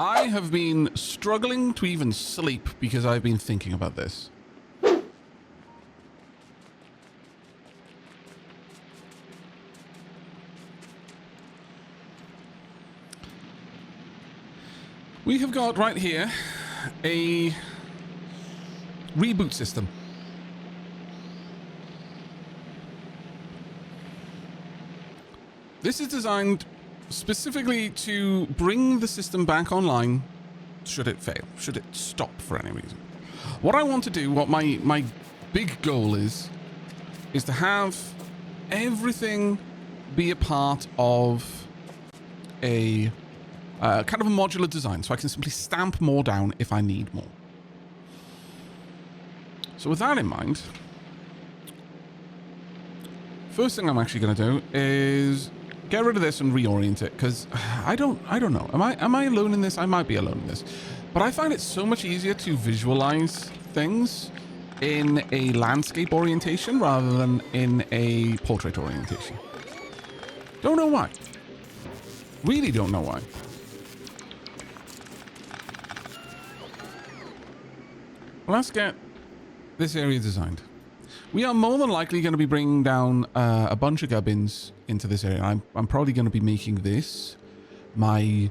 I have been struggling to even sleep because I've been thinking about this. We have got right here a reboot system. This is designed specifically to bring the system back online should it fail, should it stop for any reason. What I want to do, what my big goal is to have everything be a part of a kind of a modular design, so I can simply stamp more down if I need more. So with that in mind, first thing I'm actually going to do is get rid of this and reorient it, because I don't know. Am I alone in this? I might be alone in this. But I find it so much easier to visualize things in a landscape orientation rather than in a portrait orientation. Don't know why. Really don't know why. Let's get this area designed. We are more than likely going to be bringing down a bunch of gubbins into this area. I'm probably going to be making this my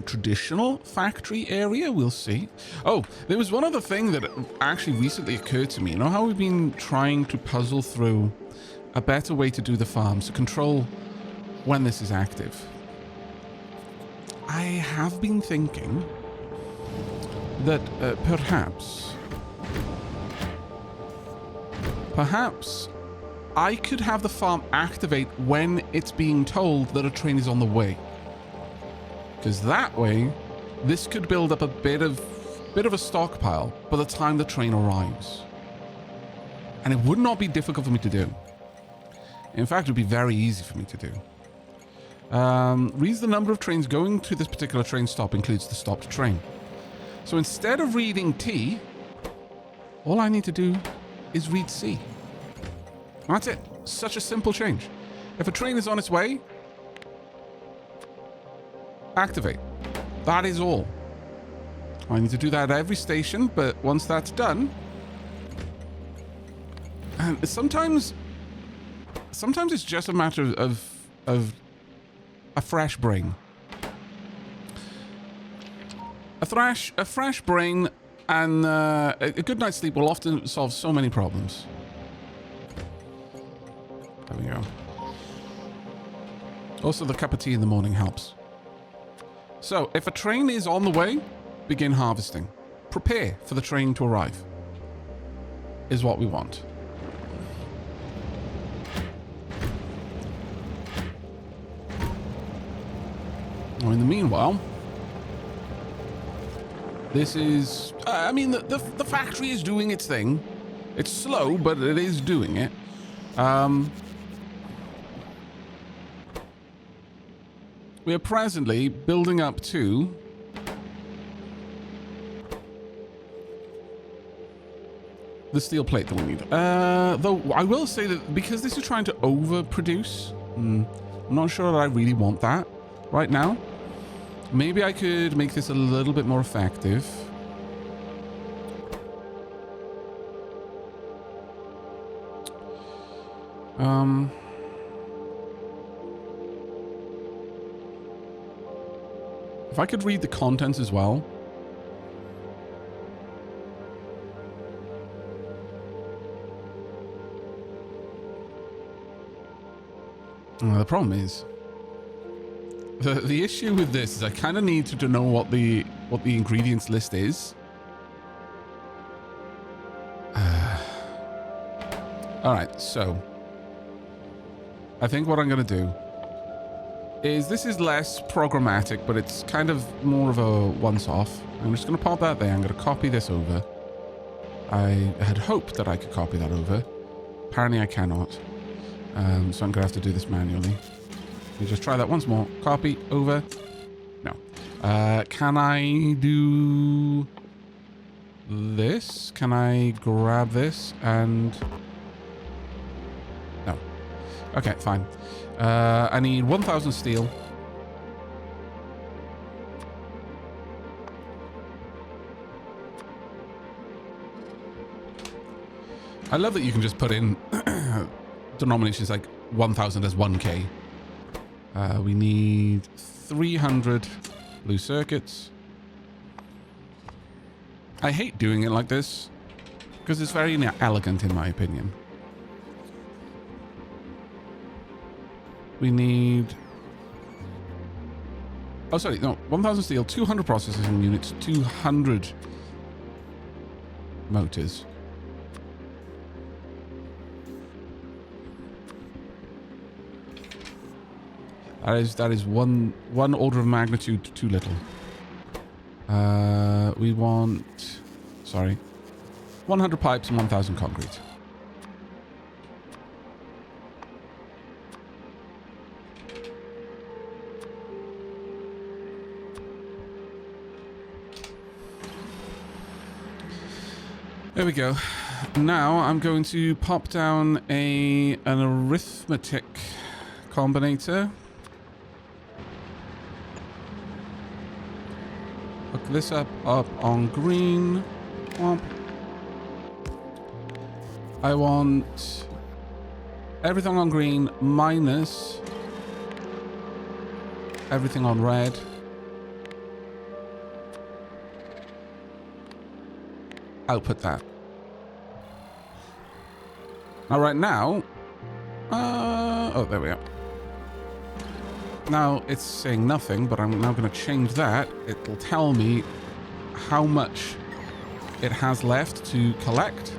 traditional factory area. We'll see. Oh, there was one other thing that actually recently occurred to me. You know how we've been trying to puzzle through a better way to do the farms to control when this is active? I have been thinking that perhaps I could have the farm activate when it's being told that a train is on the way. Because that way, this could build up a bit of a stockpile by the time the train arrives. And it would not be difficult for me to do. In fact, it would be very easy for me to do. Reads the number of trains going to this particular train stop includes the stopped train. So instead of reading T, all I need to do is read C. That's it. Such a simple change. If a train is on its way, activate. That is all. I need to do that at every station, but once that's done, and sometimes it's just a matter of a fresh brain. A fresh brain and a good night's sleep will often solve so many problems. There we go. Also, the cup of tea in the morning helps. So, if a train is on the way, begin harvesting. Prepare for the train to arrive. Is what we want. Now, in the meanwhile, this is... I mean, the factory is doing its thing. It's slow, but it is doing it. We are presently building up to... the steel plate that we need. Though, I will say that because this is trying to overproduce, I'm not sure that I really want that right now. Maybe I could make this a little bit more effective. If I could read the contents as well. The problem is the issue with this is I kind of need to know what the ingredients list is. All right, so I think what I'm going to do is this is less programmatic, but it's kind of more of a once-off. I'm just going to pop that there. I'm going to copy this over. I had hoped that I could copy that over. Apparently I cannot. So I'm going to have to do this manually. Let me just try that once more. Copy over. No. Can I do this? Can I grab this and... No. Okay, fine. I need 1,000 steel. I love that you can just put in denominations like 1000 as 1K. We need 300 blue circuits. I hate doing it like this because it's very elegant in my opinion. We need... Oh, sorry, no. 1000 steel, 200 processing units, 200 motors. That is one order of magnitude too little. We want... Sorry. 100 pipes and 1000 concrete. There we go. Now I'm going to pop down an arithmetic combinator. Hook this up on green. Womp. I want everything on green minus everything on red. Output that. Now, right now, oh, there we are. Now it's saying nothing, but I'm now going to change that. It'll tell me how much it has left to collect.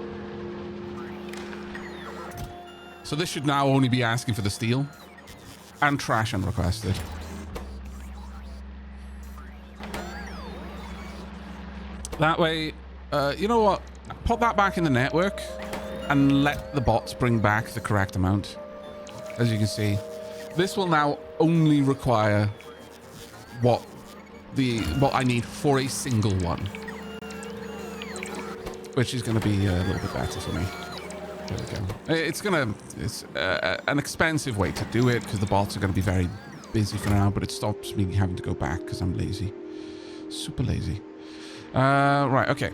So this should now only be asking for the steel and trash unrequested. That way, you know what? Put that back in the network and let the bots bring back the correct amount. As you can see, this will now only require what I need for a single one, which is going to be a little bit better for me. There we go. It's an expensive way to do it because the bots are going to be very busy for now, but it stops me having to go back because I'm lazy. Super lazy. Right, okay.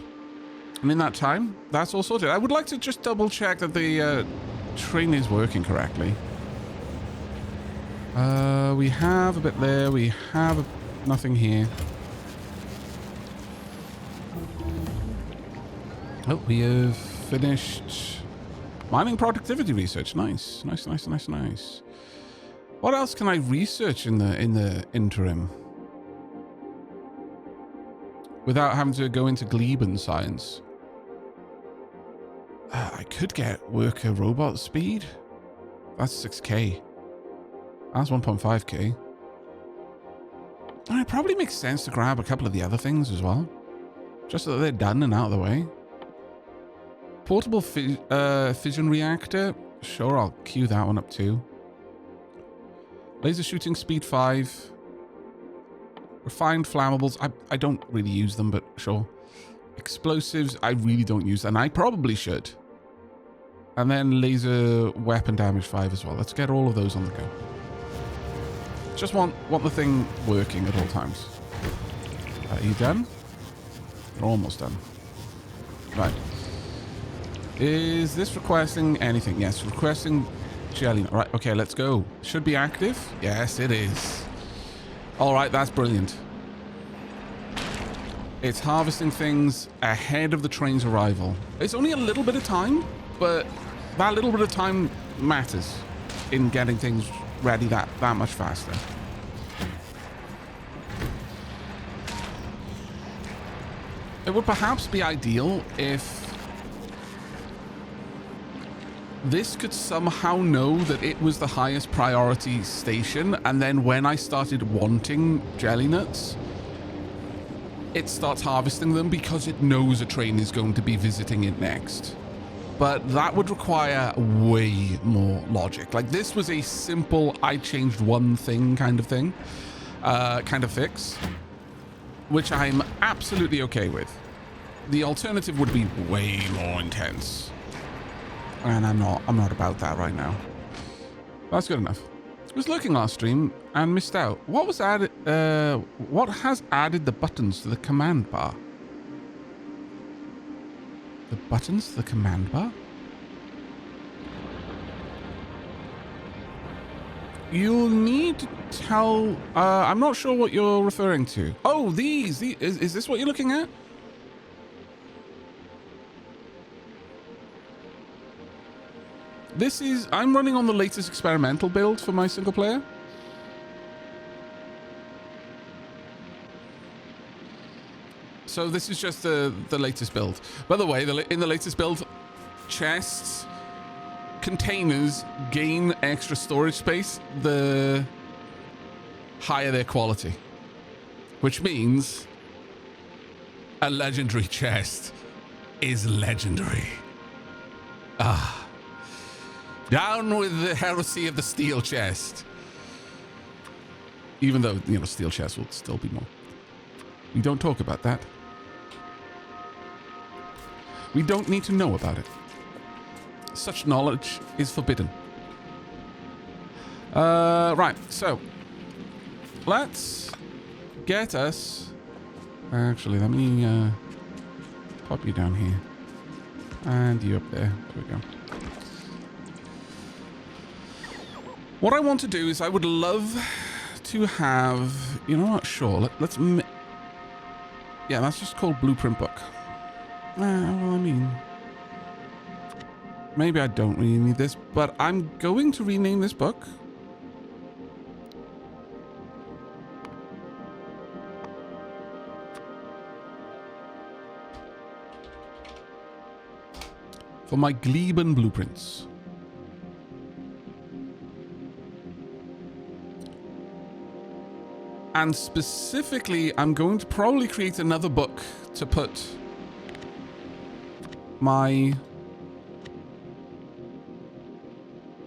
And in that time, that's all sorted. I would like to just double check that the train is working correctly. We have a bit there. We have nothing here. Oh, we have finished mining productivity research. Nice, nice, nice, nice, nice. What else can I research in the interim without having to go into Gleben science? I could get worker robot speed. That's 6K. That's 1.5K. And it probably makes sense to grab a couple of the other things as well, just so that they're done and out of the way. Portable fission reactor. Sure, I'll queue that one up too. Laser shooting speed 5. Refined flammables. I don't really use them, but sure. Explosives, I really don't use, and I probably should. And then laser weapon damage 5 as well. Let's get all of those on the go. Just want the thing working at all times. Are you done? You're almost done. Right. Is this requesting anything? Yes, requesting jelly. Right, okay, let's go. Should be active. Yes, it is. All right, that's brilliant. It's harvesting things ahead of the train's arrival. It's only a little bit of time, but that little bit of time matters in getting things ready that much faster. It would perhaps be ideal if this could somehow know that it was the highest priority station, and then when I started wanting jelly nuts, it starts harvesting them because it knows a train is going to be visiting it next. But that would require way more logic. Like, this was a simple, I changed one thing kind of thing, kind of fix, which I'm absolutely okay with. The alternative would be way more intense. And I'm not about that right now. That's good enough. I was looking last stream and missed out. What was added? What has added the buttons to the command bar? The buttons to the command bar? you'll need to tell... I'm not sure what you're referring to. Oh, these is this what you're looking at? This is... I'm running on the latest experimental build for my single player. So this is just the latest build. By the way, in the latest build, chests, containers gain extra storage space the higher their quality. Which means a legendary chest is legendary. Ah. Down with the heresy of the steel chest. Even though, you know, steel chest will still be more. We don't talk about that. We don't need to know about it. Such knowledge is forbidden. Right, so let's get us... Actually, let me pop you down here. And you up there. There we go. What I want to do is I would love to have... You know what? Sure, let's... Yeah, that's just called Blueprint Book. Well, I mean... Maybe I don't really need this, but I'm going to rename this book. For my Gleben Blueprints. And specifically, I'm going to probably create another book to put my...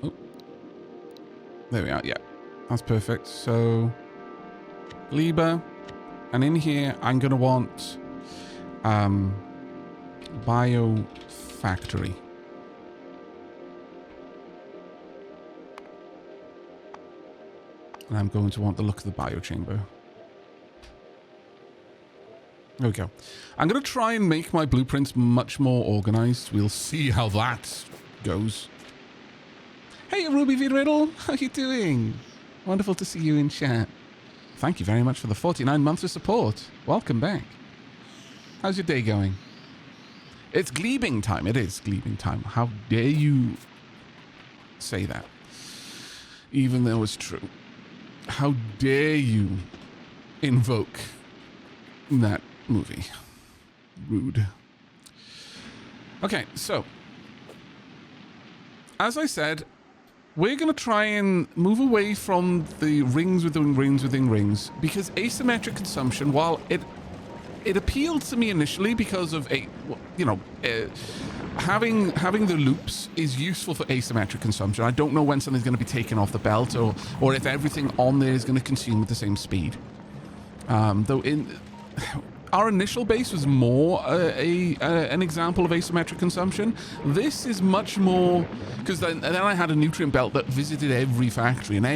Oh. There we are, yeah. That's perfect. So, Gleba. And in here, I'm going to want Factory. And I'm going to want the look of the biochamber. There we go. I'm going to try and make my blueprints much more organized. We'll see how that goes. Hey, Ruby V. Riddle. How you doing? Wonderful to see you in chat. Thank you very much for the 49 months of support. Welcome back. How's your day going? It's Glebing time. It is Glebing time. How dare you say that? Even though it's true. How dare you invoke that movie? Rude. Okay, so as I said, we're going to try and move away from the rings within rings within rings, because asymmetric consumption, while it appealed to me initially because of having the loops is useful for asymmetric consumption. I don't know when something's going to be taken off the belt, or if everything on there is going to consume at the same speed. Though our initial base was more an example of asymmetric consumption. This is much more, because then I had a nutrient belt that visited every factory, and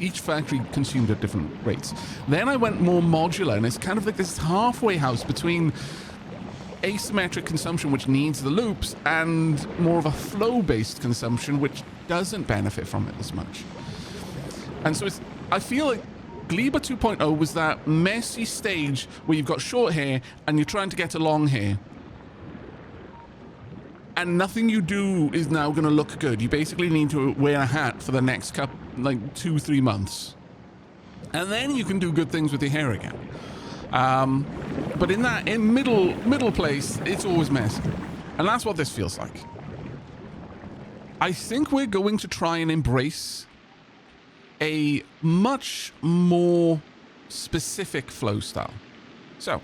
each factory consumed at different rates. Then I went more modular, and it's kind of like this halfway house between asymmetric consumption, which needs the loops, and more of a flow-based consumption, which doesn't benefit from it as much. And so I feel like Gleba 2.0 was that messy stage where you've got short hair and you're trying to get to long hair. And nothing you do is now going to look good. You basically need to wear a hat for the next 2-3 months. And then you can do good things with your hair again. But in middle place, it's always messy. And that's what this feels like. I think we're going to try and embrace a much more specific flow style. So,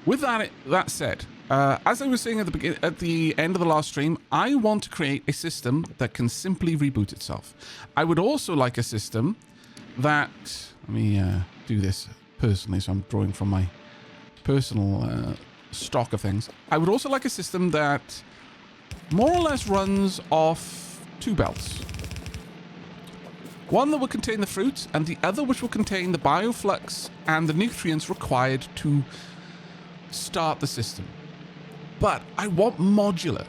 with that said, as I was saying at the end of the last stream, I want to create a system that can simply reboot itself. I would also like a system that... Let me do this personally, so I'm drawing from my personal stock of things. I would also like a system that more or less runs off 2 belts. One that will contain the fruit, and the other which will contain the bioflux and the nutrients required to start the system. But I want modular.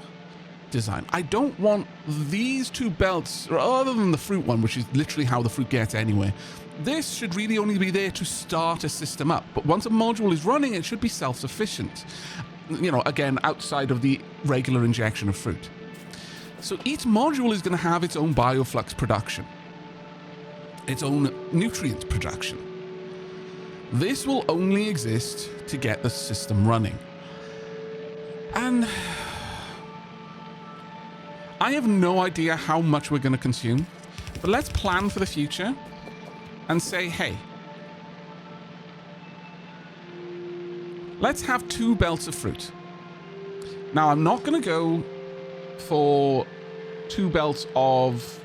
design. I don't want these two belts, other than the fruit one, which is literally how the fruit gets anyway. This should really only be there to start a system up. But once a module is running, it should be self-sufficient. You know, again, outside of the regular injection of fruit. So each module is going to have its own bioflux production, its own nutrient production. This will only exist to get the system running. And I have no idea how much we're going to consume, but let's plan for the future and say, hey, let's have 2 belts of fruit. Now, I'm not going to go for 2 belts of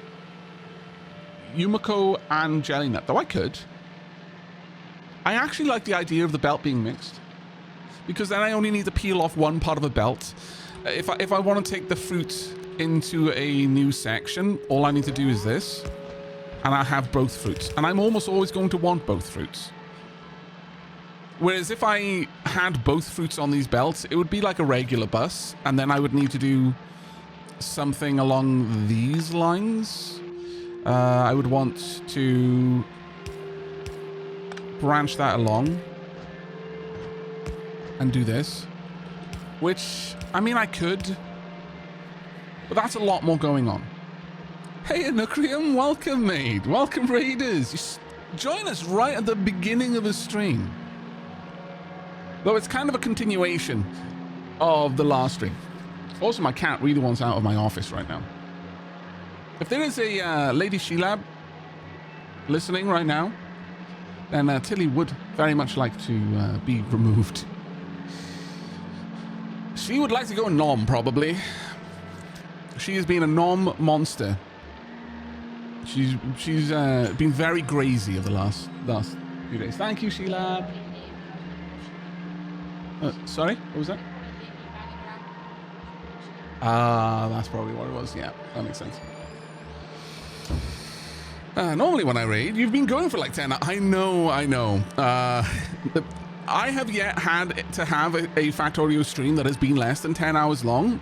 Yumiko and Jelly Nut, though I could. I actually like the idea of the belt being mixed, because then I only need to peel off one part of a belt. If I want to take the fruit into a new section, all I need to do is this, and I have both fruits. And I'm almost always going to want both fruits. Whereas if I had both fruits on these belts, it would be like a regular bus, and then I would need to do something along these lines. I would want to branch that along and do this, which, I mean, I could, but that's a lot more going on. Hey, Anucrium, welcome, mate. Welcome, Raiders. You join us right at the beginning of a stream. Though it's kind of a continuation of the last stream. Also, my cat really wants out of my office right now. If there is a Lady Shilab listening right now, then Tilly would very much like to be removed. She would like to go nom, probably. She has been a nom monster. She's been very crazy over the last few days. Thank you, Sheila. Sorry, what was that? That's probably what it was. Yeah, that makes sense. Normally when I raid, you've been going for like 10. I know. I have yet had to have a Factorio stream that has been less than 10 hours long.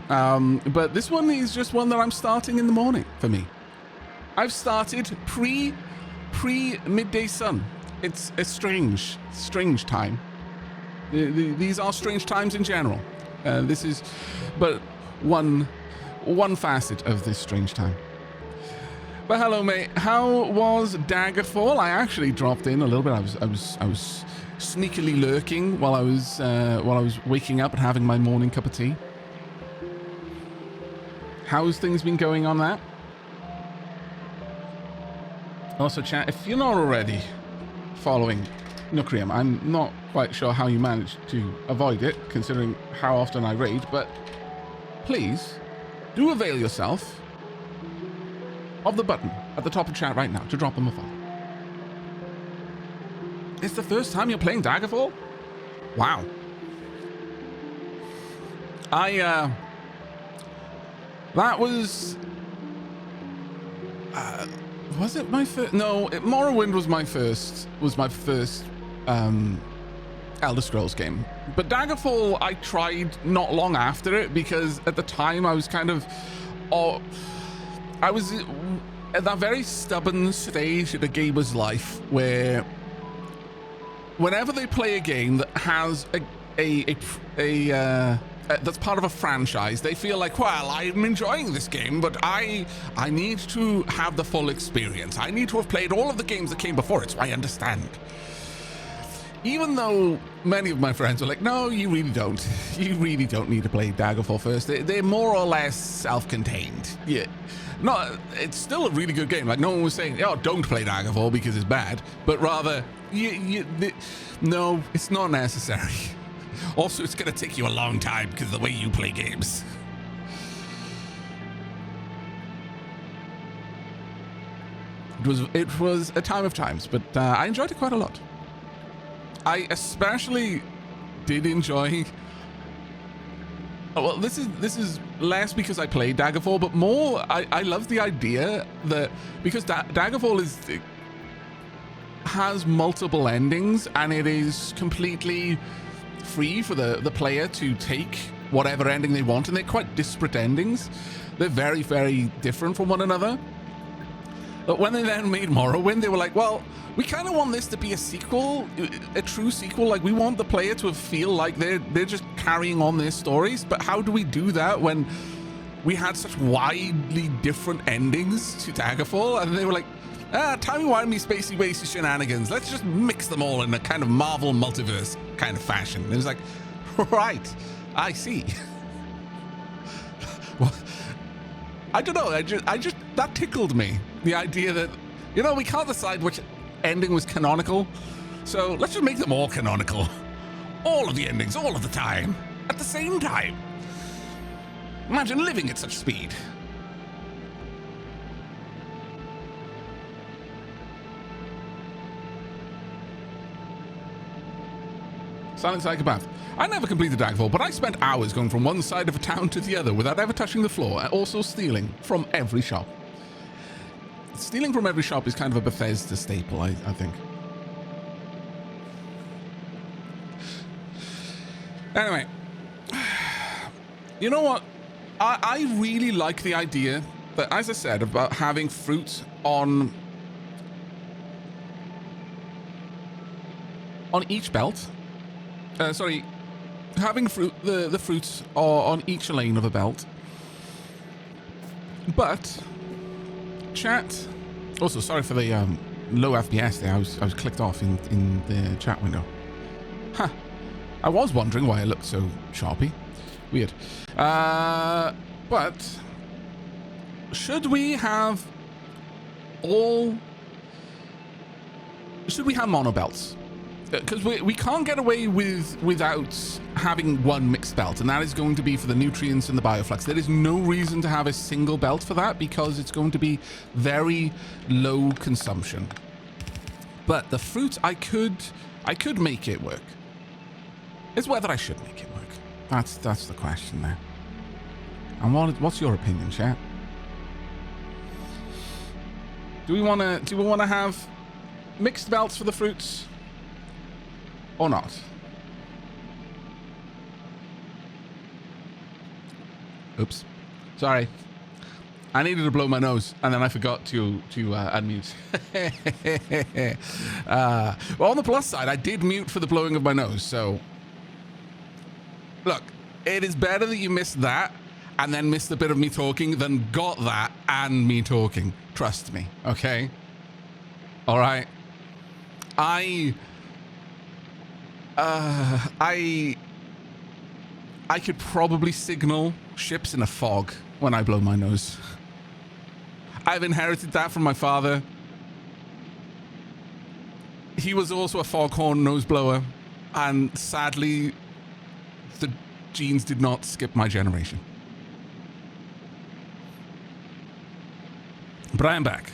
But this one is just one that I'm starting in the morning for me. I've started pre midday sun. It's a strange time. These are strange times in general. This is but one facet of this strange time. But hello, mate. How was Daggerfall? I actually dropped in a little bit. I was sneakily lurking while I was waking up and having my morning cup of tea. How's things been going on that? Also, chat, if you're not already following Nucrium, I'm not quite sure how you managed to avoid it, considering how often I raid, but please do avail yourself of the button at the top of chat right now to drop them a follow. It's the first time you're playing Daggerfall? Wow. That was it my first? No, Morrowind was my first Elder Scrolls game. But Daggerfall, I tried not long after it because at the time I was kind of, I was at that very stubborn stage in a gamer's life where whenever they play a game that has that's part of a franchise, they feel like, well, I'm enjoying this game, but I need to have the full experience. I need to have played all of the games that came before it, so I understand. Even though many of my friends are like, no, you really don't. You really don't need to play Daggerfall first. They're more or less self-contained. Yeah. No, it's still a really good game. Like, no one was saying, oh, don't play Daggerfall because it's bad. But rather, no, it's not necessary. Also, it's going to take you a long time because of the way you play games. It was a time of times, but I enjoyed it quite a lot. I especially did enjoy... Oh, well, this is less because I played Daggerfall, but more I love the idea that because Daggerfall has multiple endings and it is completely free for the player to take whatever ending they want, and they're quite disparate endings. They're very, very different from one another. But when they then made Morrowind, they were like, well, we kind of want this to be a sequel, a true sequel. Like, we want the player to feel like they're just carrying on their stories. But how do we do that when we had such widely different endings to Daggerfall? And they were like, timey-wimey, spacey-basey shenanigans. Let's just mix them all in a kind of Marvel multiverse kind of fashion. And it was like, right, I see. Well, I don't know. I just that tickled me. The idea that, you know, we can't decide which ending was canonical, so let's just make them all canonical. All of the endings, all of the time, at the same time. Imagine living at such speed. Silent Psychopath. I never completed Daggerfall, but I spent hours going from one side of a town to the other without ever touching the floor, and also stealing from every shop. Stealing from every shop is kind of a Bethesda staple, I think. Anyway, you know what? I really like the idea that, as I said, about having fruit on each belt. Sorry, having the fruits on each lane of a belt. But chat. Also, sorry for the low FPS there. I was clicked off in the chat window. Huh. I was wondering why I looked so sharpy. Weird. But should we have mono belts? Because we can't get away without having one mixed belt, and that is going to be for the nutrients and the bioflux. There is no reason to have a single belt for that, because it's going to be very low consumption. But the fruit, I could make it work. It's whether I should make it work. That's the question there. And what's your opinion, chat? Do we want to have mixed belts for the fruits? Or not? Oops. Sorry. I needed to blow my nose, and then I forgot to unmute. Well, on the plus side, I did mute for the blowing of my nose, so... Look, it is better that you missed that, and then missed a bit of me talking, than got that and me talking. Trust me, okay? All right? I could probably signal ships in a fog when I blow my nose. I've inherited that from my father. He was also a foghorn nose blower, and sadly, the genes did not skip my generation. But I am back.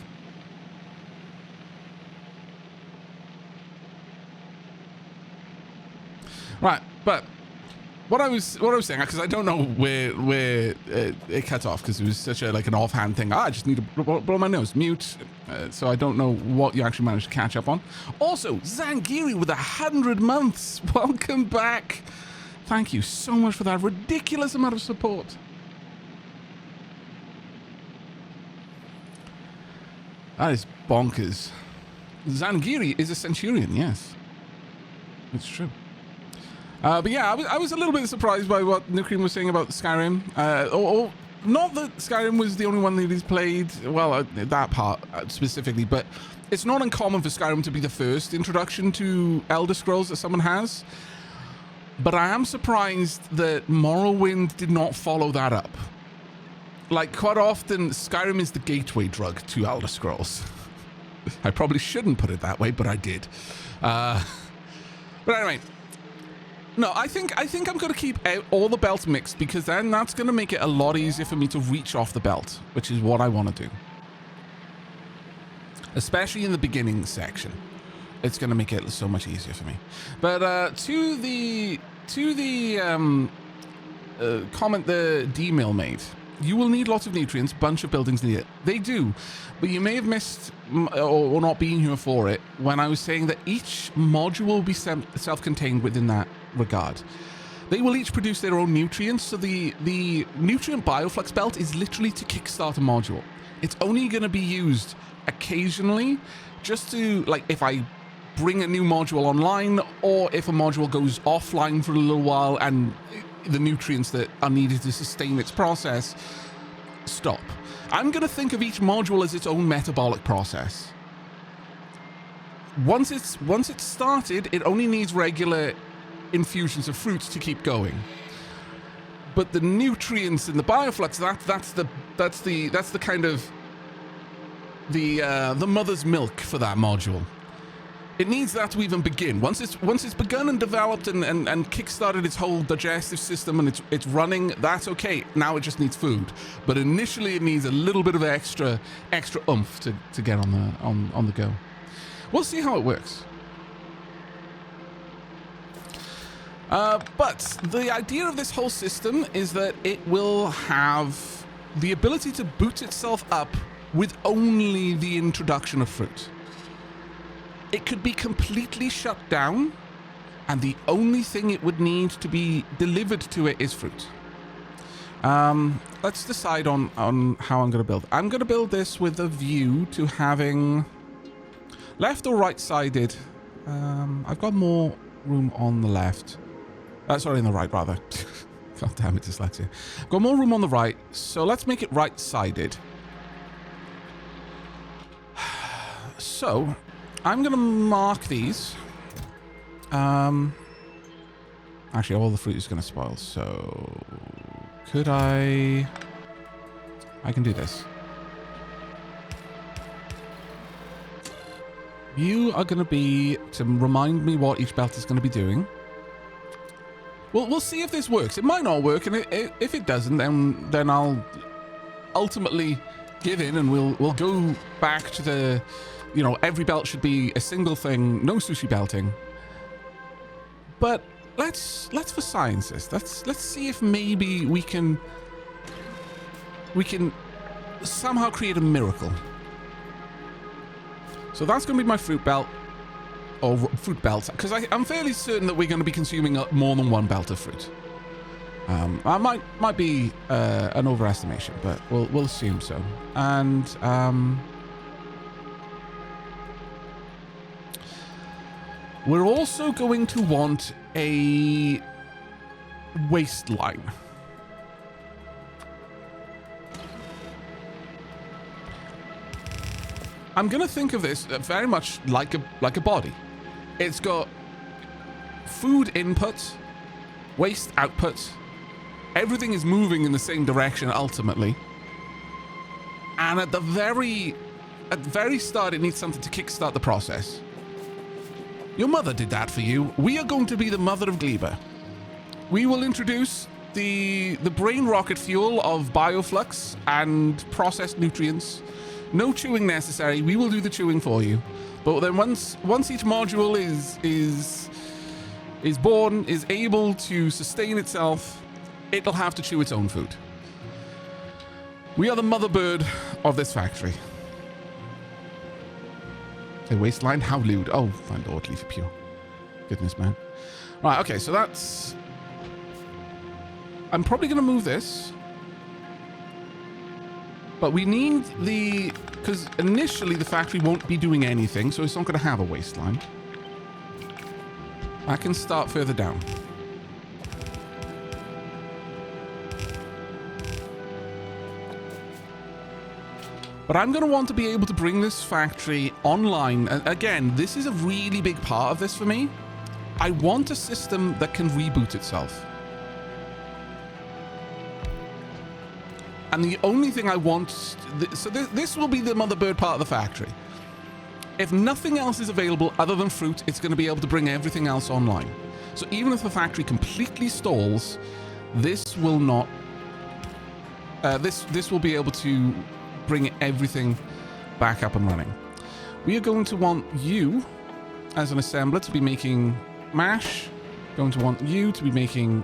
Right, but what I was saying, because I don't know where it cut off, because it was such a an offhand thing. I just need to blow my nose, mute. So I don't know what you actually managed to catch up on. Also, Zangiri with 100 months. Welcome back. Thank you so much for that ridiculous amount of support. That is bonkers. Zangiri is a centurion, yes. It's true. But yeah, I was a little bit surprised by what Nukrim was saying about Skyrim. Not that Skyrim was the only one that he's played, well, that part specifically, but it's not uncommon for Skyrim to be the first introduction to Elder Scrolls that someone has. But I am surprised that Morrowind did not follow that up. Like, quite often, Skyrim is the gateway drug to Elder Scrolls. I probably shouldn't put it that way, but I did. But anyway... No, I think I'm going to keep all the belts mixed, because then that's going to make it a lot easier for me to reach off the belt, which is what I want to do. Especially in the beginning section. It's going to make it so much easier for me. But to the comment the D-Mill made, you will need lots of nutrients, bunch of buildings needed. They do, but you may have missed or not being here for it when I was saying that each module will be self-contained within that regard. They will each produce their own nutrients. So the nutrient bioflux belt is literally to kickstart a module. It's only going to be used occasionally, just to, like, if I bring a new module online, or if a module goes offline for a little while and the nutrients that are needed to sustain its process stop. I'm going to think of each module as its own metabolic process. Once it's started, it only needs regular infusions of fruits to keep going. But the nutrients in the bioflux, that's the kind of the mother's milk for that module. It needs that to even begin. Once it's begun and developed and kick-started its whole digestive system and it's running, that's okay. Now it just needs food. But initially it needs a little bit of extra oomph to get on the go. We'll see how it works. But the idea of this whole system is that it will have the ability to boot itself up with only the introduction of fruit. It could be completely shut down, and the only thing it would need to be delivered to it is fruit. Let's decide on how I'm going to build. I'm going to build this with a view to having left or right-sided. I've got more room on the left. Sorry, on the right, rather. God damn it, dyslexia. I've got more room on the right, so let's make it right-sided. So I'm going to mark these. Actually, all the fruit is going to spoil, so could I can do this. You are going to be to remind me what each belt is going to be doing. Well, we'll see if this works. It might not work, and if it doesn't, then I'll ultimately give in, and we'll go back to the, you know, every belt should be a single thing, no sushi belting. But let's for sciences, let's see if maybe we can somehow create a miracle. So that's going to be my fruit belt, or fruit belts, because I'm fairly certain that we're going to be consuming more than one belt of fruit. I might be an overestimation, but we'll assume so. And we're also going to want a waistline. I'm going to think of this very much like a body. It's got food input, waste output. Everything is moving in the same direction ultimately. And at the very start, it needs something to kickstart the process. Your mother did that for you. We are going to be the mother of Gleba. We will introduce the brain rocket fuel of bioflux and processed nutrients. No chewing necessary. We will do the chewing for you. But then once each module is born, is able to sustain itself, it'll have to chew its own food. We are the motherbird of this factory. A waistline? How lewd. Oh, my lord, leafy pure. Goodness, man. Right, okay, so that's... I'm probably going to move this. But we need the... Because initially the factory won't be doing anything, so it's not going to have a waistline. I can start further down. But I'm going to want to be able to bring this factory online. And again, this is a really big part of this for me. I want a system that can reboot itself. And the only thing I want... So this will be the motherbird part of the factory. If nothing else is available other than fruit, it's going to be able to bring everything else online. So even if the factory completely stalls, this will not... This will be able to bring everything back up and running. We are going to want you, as an assembler, to be making mash. Going to want you to be making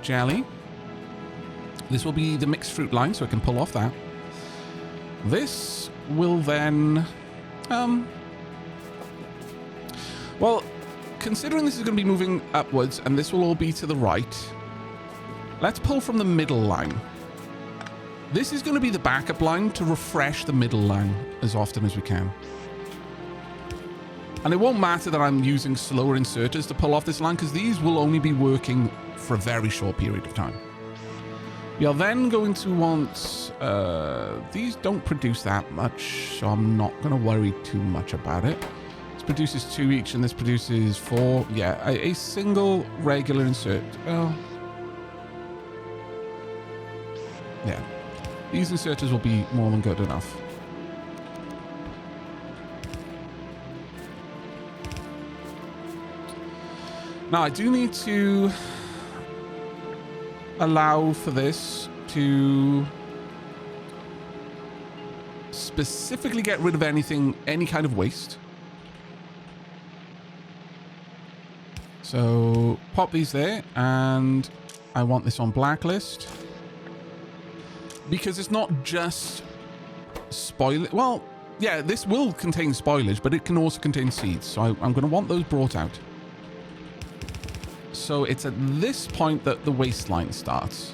jelly. This will be the mixed fruit line, so I can pull off that. This will then... well, considering this is going to be moving upwards and this will all be to the right, let's pull from the middle line. This is going to be the backup line to refresh the middle line as often as we can. And it won't matter that I'm using slower inserters to pull off this line, because these will only be working for a very short period of time. We are then going to want... these don't produce that much, so I'm not going to worry too much about it. This produces 2 each, and this produces 4. Yeah, a single regular insert. Well... yeah. These inserters will be more than good enough. Now, I do need to allow for this to specifically get rid of anything, any kind of waste. So pop these there, and I want this on blacklist. Because it's not just spoilage. Well, yeah, this will contain spoilage, but it can also contain seeds. So I'm going to want those brought out. So it's at this point that the waistline starts.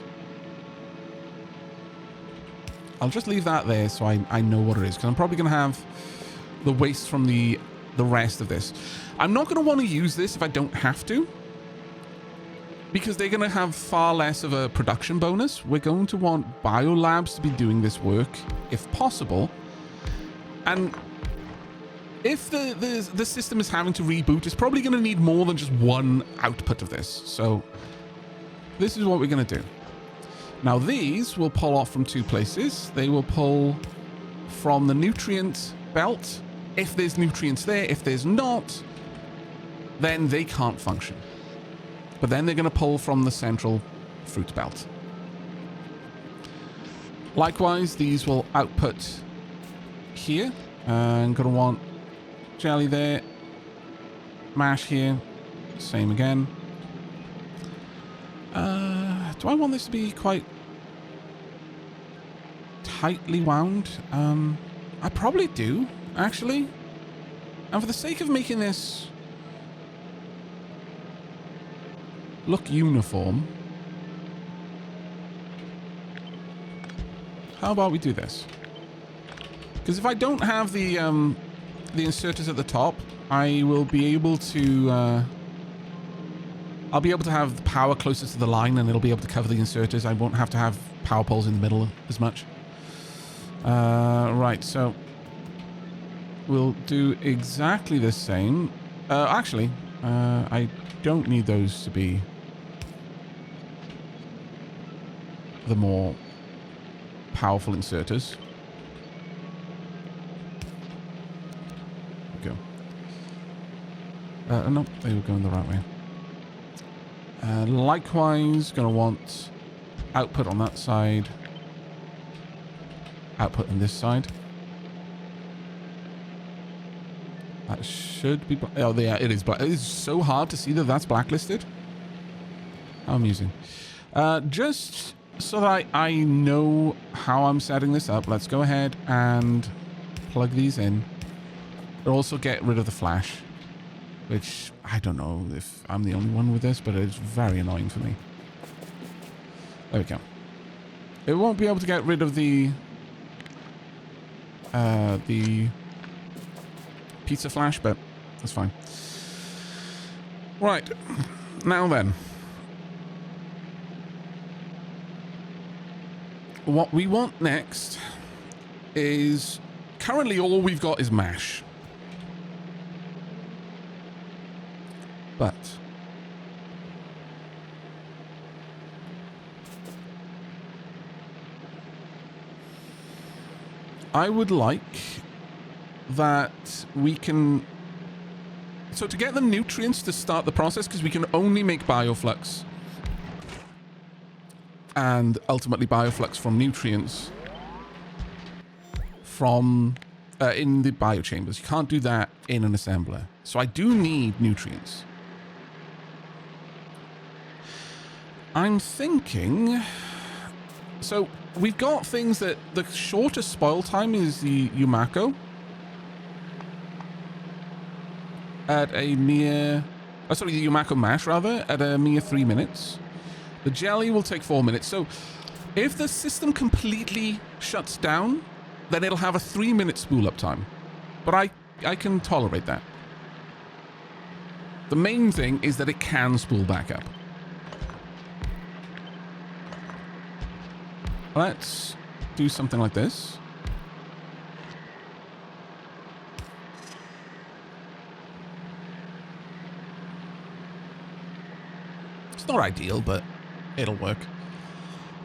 I'll just leave that there so I know what it is, because I'm probably going to have the waste from the rest of this. I'm not going to want to use this if I don't have to, because they're going to have far less of a production bonus. We're going to want biolabs to be doing this work, if possible. And if the system is having to reboot, it's probably going to need more than just one output of this. So this is what we're going to do. Now, these will pull off from 2 places. They will pull from the nutrient belt. If there's nutrients there, if there's not, then they can't function. But then they're going to pull from the central fruit belt. Likewise, these will output here. I'm going to want jelly there. Mash here. Same again. Do I want this to be quite tightly wound? I probably do, actually. And for the sake of making this look uniform, how about we do this? Because if I don't have the inserters at the top, I will be able to I'll be able to have power closest to the line, and it'll be able to cover the inserters. I won't have to have power poles in the middle as much. Right, so we'll do exactly the same. Actually, I don't need those to be the more powerful inserters. There we go. No, they were going the right way. Likewise, going to want output on that side, output on this side. That should be... oh, yeah, it is black. It is so hard to see that that's blacklisted. How amusing. Just so that I know how I'm setting this up, let's go ahead and plug these in. But also get rid of the flash, which I don't know if I'm the only one with this, but it's very annoying for me. There we go. It won't be able to get rid of the pizza flash, but that's fine. Right. Now then. What we want next is... currently all we've got is mash. But I would like that we can... so to get the nutrients to start the process, because we can only make bioflux and ultimately bioflux from nutrients from in the biochambers. You can't do that in an assembler. So I do need nutrients. I'm thinking... so we've got things that the shortest spoil time is the Umako at a mere Oh, sorry, the Yumako mash, rather, at a mere 3 minutes. The jelly will take 4 minutes. So if the system completely shuts down, then it'll have a 3-minute spool-up time. But I can tolerate that. The main thing is that it can spool back up. Let's do something like this. It's not ideal, but it'll work.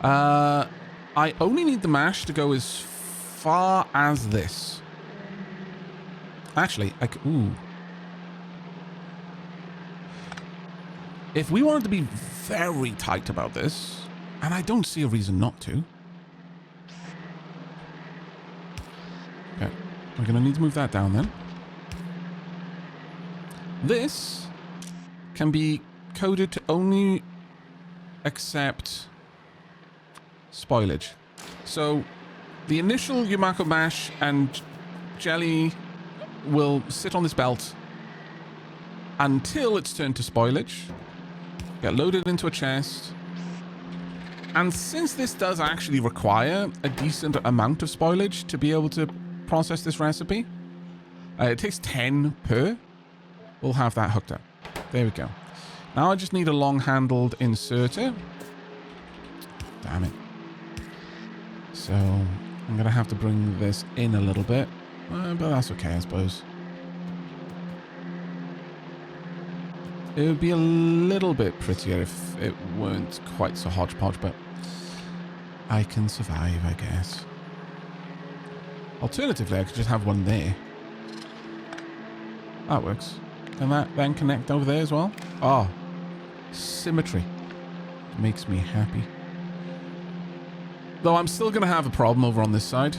I only need the mash to go as far as this. Actually, ooh. If we wanted to be very tight about this, and I don't see a reason not to. Okay, we're going to need to move that down then. This can be coded to only accept spoilage. So the initial Yumako mash and jelly will sit on this belt until it's turned to spoilage, get loaded into a chest, and since this does actually require a decent amount of spoilage to be able to process this recipe, it takes 10 per, we'll have that hooked up. There we go. Now I just need a long-handled inserter. Damn it. So I'm going to have to bring this in a little bit, but that's okay, I suppose. It would be a little bit prettier if it weren't quite so hodgepodge, but I can survive, I guess. Alternatively, I could just have one there. That works. Can that then connect over there as well? Oh, symmetry. It makes me happy. Though I'm still going to have a problem over on this side.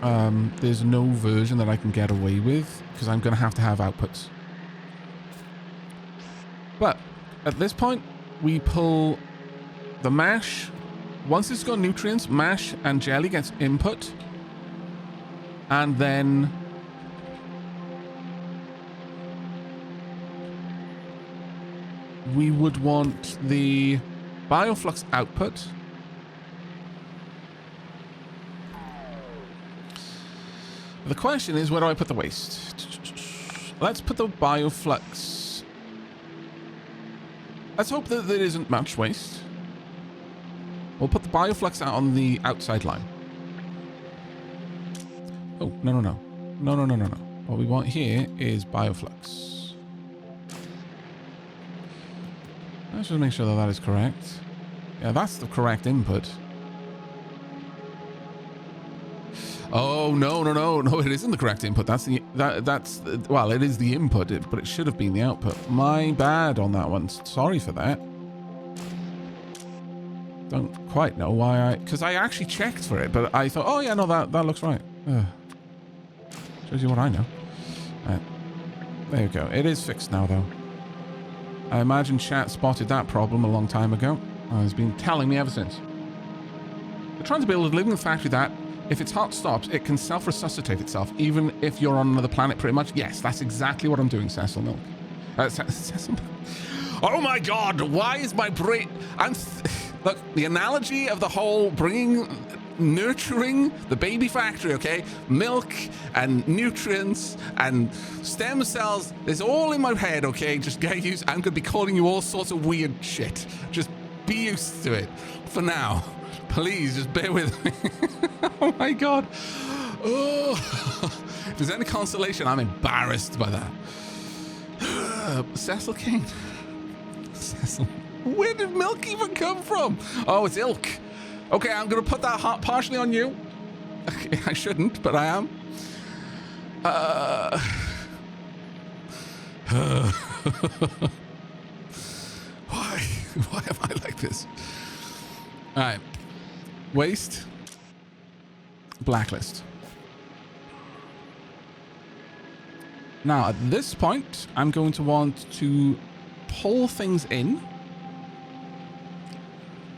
There's no version that I can get away with because I'm going to have outputs. But at this point, we pull the mash. Once it's got nutrients, mash and jelly gets input. And then we would want the bioflux output. The question is, where do I put the waste? Let's put the bioflux. Let's hope that there isn't much waste. We'll put the bioflux out on the outside line. Oh, no. What we want here is bioflux. Let's just make sure that that is correct. Yeah, that's the correct input. Oh, no, it isn't the correct input. Well, it is the input, but it should have been the output. My bad on that one. Sorry for that. Don't quite know why because I actually checked for it, but I thought, oh yeah, no, that looks right. Shows you what I know. Right. There you go. It is fixed now, though. I imagine chat spotted that problem a long time ago. It's been telling me ever since. They're trying to build a living factory that, if its heart stops, it can self-resuscitate itself, even if you're on another planet, pretty much. Yes, that's exactly what I'm doing, Cecil Milk. Cecil Milk. Oh my God, why is my brain... Look, the analogy of the whole nurturing the baby factory, okay? Milk and nutrients and stem cells, it's all in my head, okay? Just get used. I'm going to be calling you all sorts of weird shit. Just be used to it for now. Please, just bear with me. Oh my God. Oh, if there's any consolation, I'm embarrassed by that. Cecil King. Cecil. Where did milk even come from? Oh, it's ilk. Okay, I'm going to put that partially on you. Okay, I shouldn't, but I am. Why am I like this? All right. Waste. Blacklist. Now, at this point, I'm going to want to pull things in.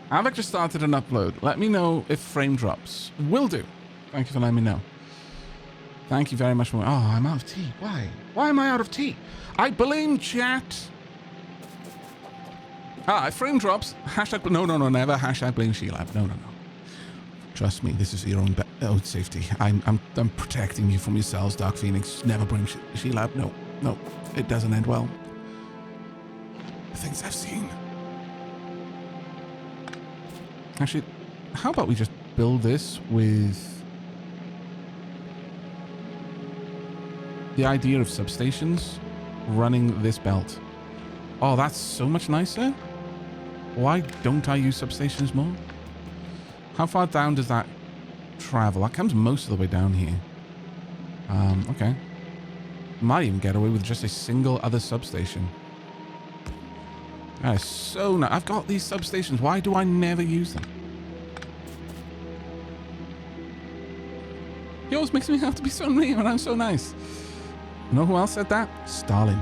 Aavak just started an upload. Let me know if frame drops. Will do. Thank you for letting me know. Thank you very much for... Oh, I'm out of tea. Why? Why am I out of tea? I blame chat. Frame drops. Hashtag... No, never. Hashtag blame Sheilab. No. Trust me, this is your own safety. I'm protecting you from yourselves, Dark Phoenix. Never bring Sheilab. No. It doesn't end well. The things I've seen. Actually, how about we just build this with the idea of substations running this belt? Oh, that's so much nicer. Why don't I use substations more? How far down does that travel? That comes most of the way down here. Okay. Might even get away with just a single other substation. That is so nice. I've got these substations. Why do I never use them? He always makes me have to be so mean when I'm so nice. You know who else said that? Stalin.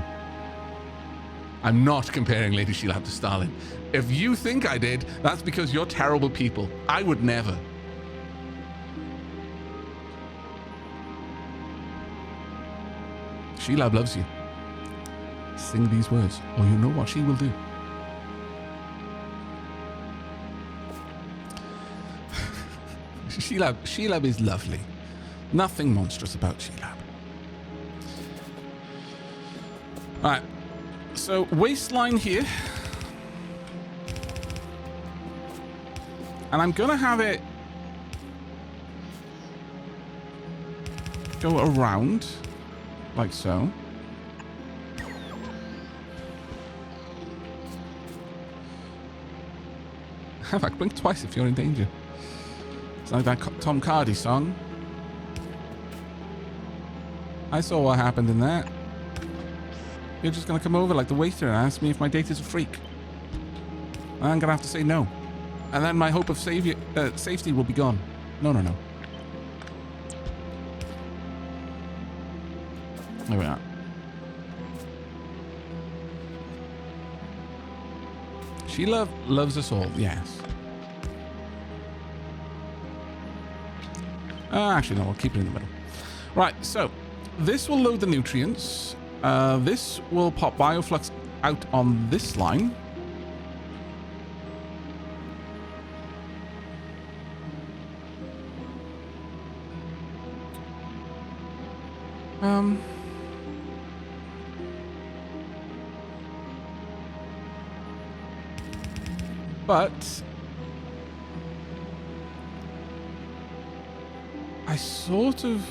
I'm not comparing Lady Sheilab to Stalin. If you think I did, that's because you're terrible people. I would never. Sheilab loves you. Sing these words, or you know what she will do. Sheilab is lovely. Nothing monstrous about Sheilab. Alright. So, waistline here. And I'm going to have it go around, like so. Aavak, blink twice if you're in danger. It's like that Tom Cardy song. I saw what happened in that. You're just going to come over like the waiter and ask me if my date is a freak. And I'm going to have to say no. And then my hope of safety will be gone. No. There we are. She loves us all, yes. Actually, no, we'll keep it in the middle. Right, so this will load the nutrients. This will pop bioflux out on this line. But I sort of...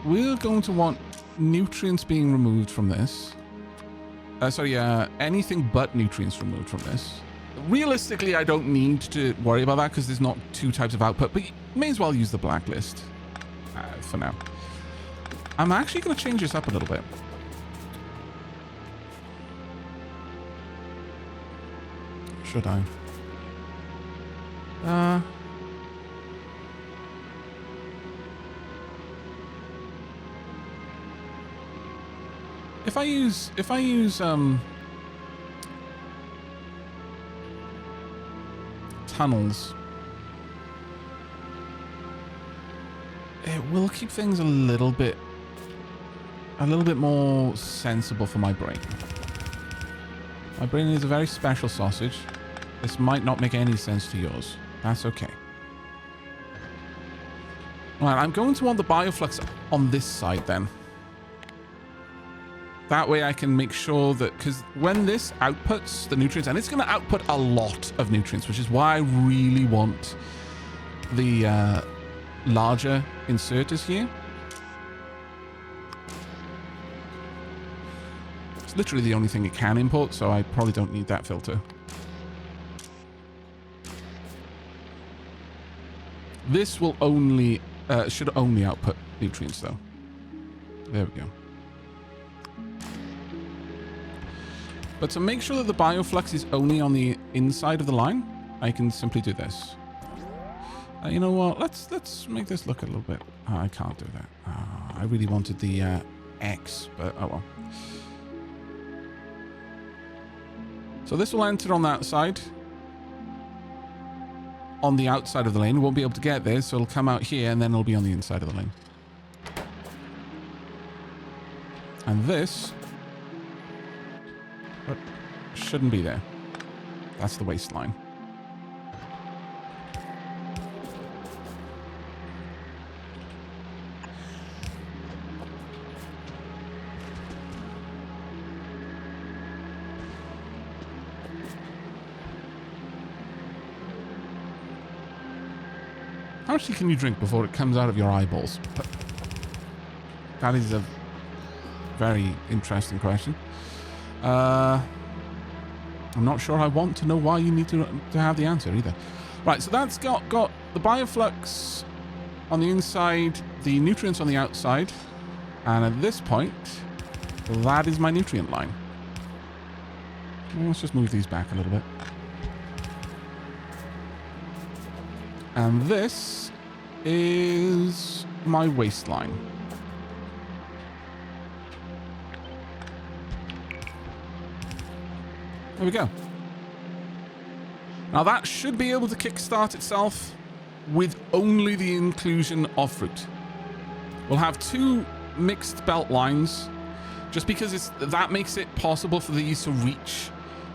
We're going to want nutrients being removed from this. Anything but nutrients removed from this. Realistically, I don't need to worry about that because there's not two types of output, but you may as well use the blacklist for now. I'm actually going to change this up a little bit. Should I? If I use tunnels, it will keep things a little bit more sensible for my brain. My brain is a very special sausage. This might not make any sense to yours. That's okay. Right, I'm going to want the bioflux on this side then. That way I can make sure that, because when this outputs the nutrients, and it's going to output a lot of nutrients, which is why I really want the larger inserters here. It's literally the only thing it can import, so I probably don't need that filter. This will only, should only output nutrients though. There we go. But to make sure that the bioflux is only on the inside of the line, I can simply do this. You know what? Let's make this look a little bit. Oh, I can't do that. Oh, I really wanted the X, but oh well. So this will enter on that side. On the outside of the lane. We won't be able to get there, so it'll come out here and then it'll be on the inside of the lane. And this but shouldn't be there. That's the waistline. How much can you drink before it comes out of your eyeballs? That is a very interesting question. I'm not sure I want to know why you need to have the answer either. Right, so that's got the bioflux on the inside, the nutrients on the outside, and at this point, that is my nutrient line. Let's just move these back a little bit. And this is my waistline. There we go. Now that should be able to kickstart itself with only the inclusion of fruit. We'll have 2 mixed belt lines just because that makes it possible for these to reach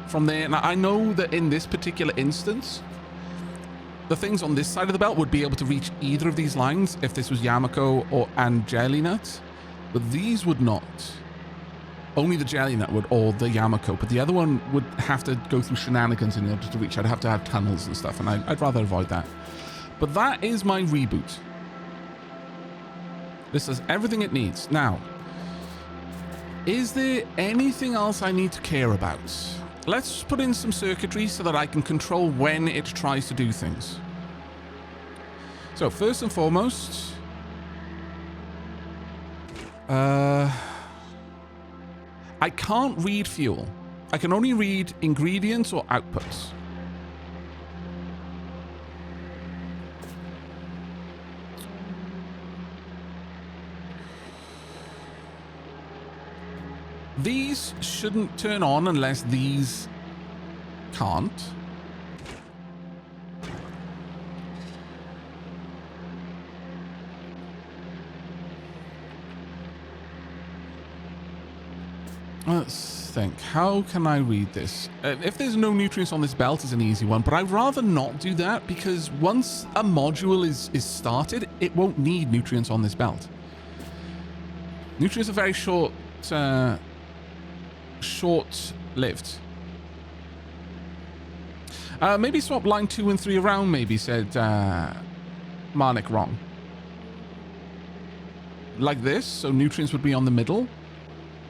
from there. Now I know that in this particular instance, the things on this side of the belt would be able to reach either of these lines if this was Yamako and jelly nut, but these would not. Only the jelly nut would, or the Yamako, but the other one would have to go through shenanigans in order to reach. I'd have to have tunnels and stuff, and I'd rather avoid that. But that is my reboot. This has everything it needs. Now, is there anything else I need to care about? Let's put in some circuitry so that I can control when it tries to do things. So first and foremost, I can't read fuel. I can only read ingredients or outputs. These shouldn't turn on unless these can't. Let's think. How can I read this? If there's no nutrients on this belt is an easy one, but I'd rather not do that because once a module is started, it won't need nutrients on this belt. Nutrients are very short-lived. Maybe swap line 2 and 3 around, maybe, said Marnik wrong. Like this, so nutrients would be on the middle.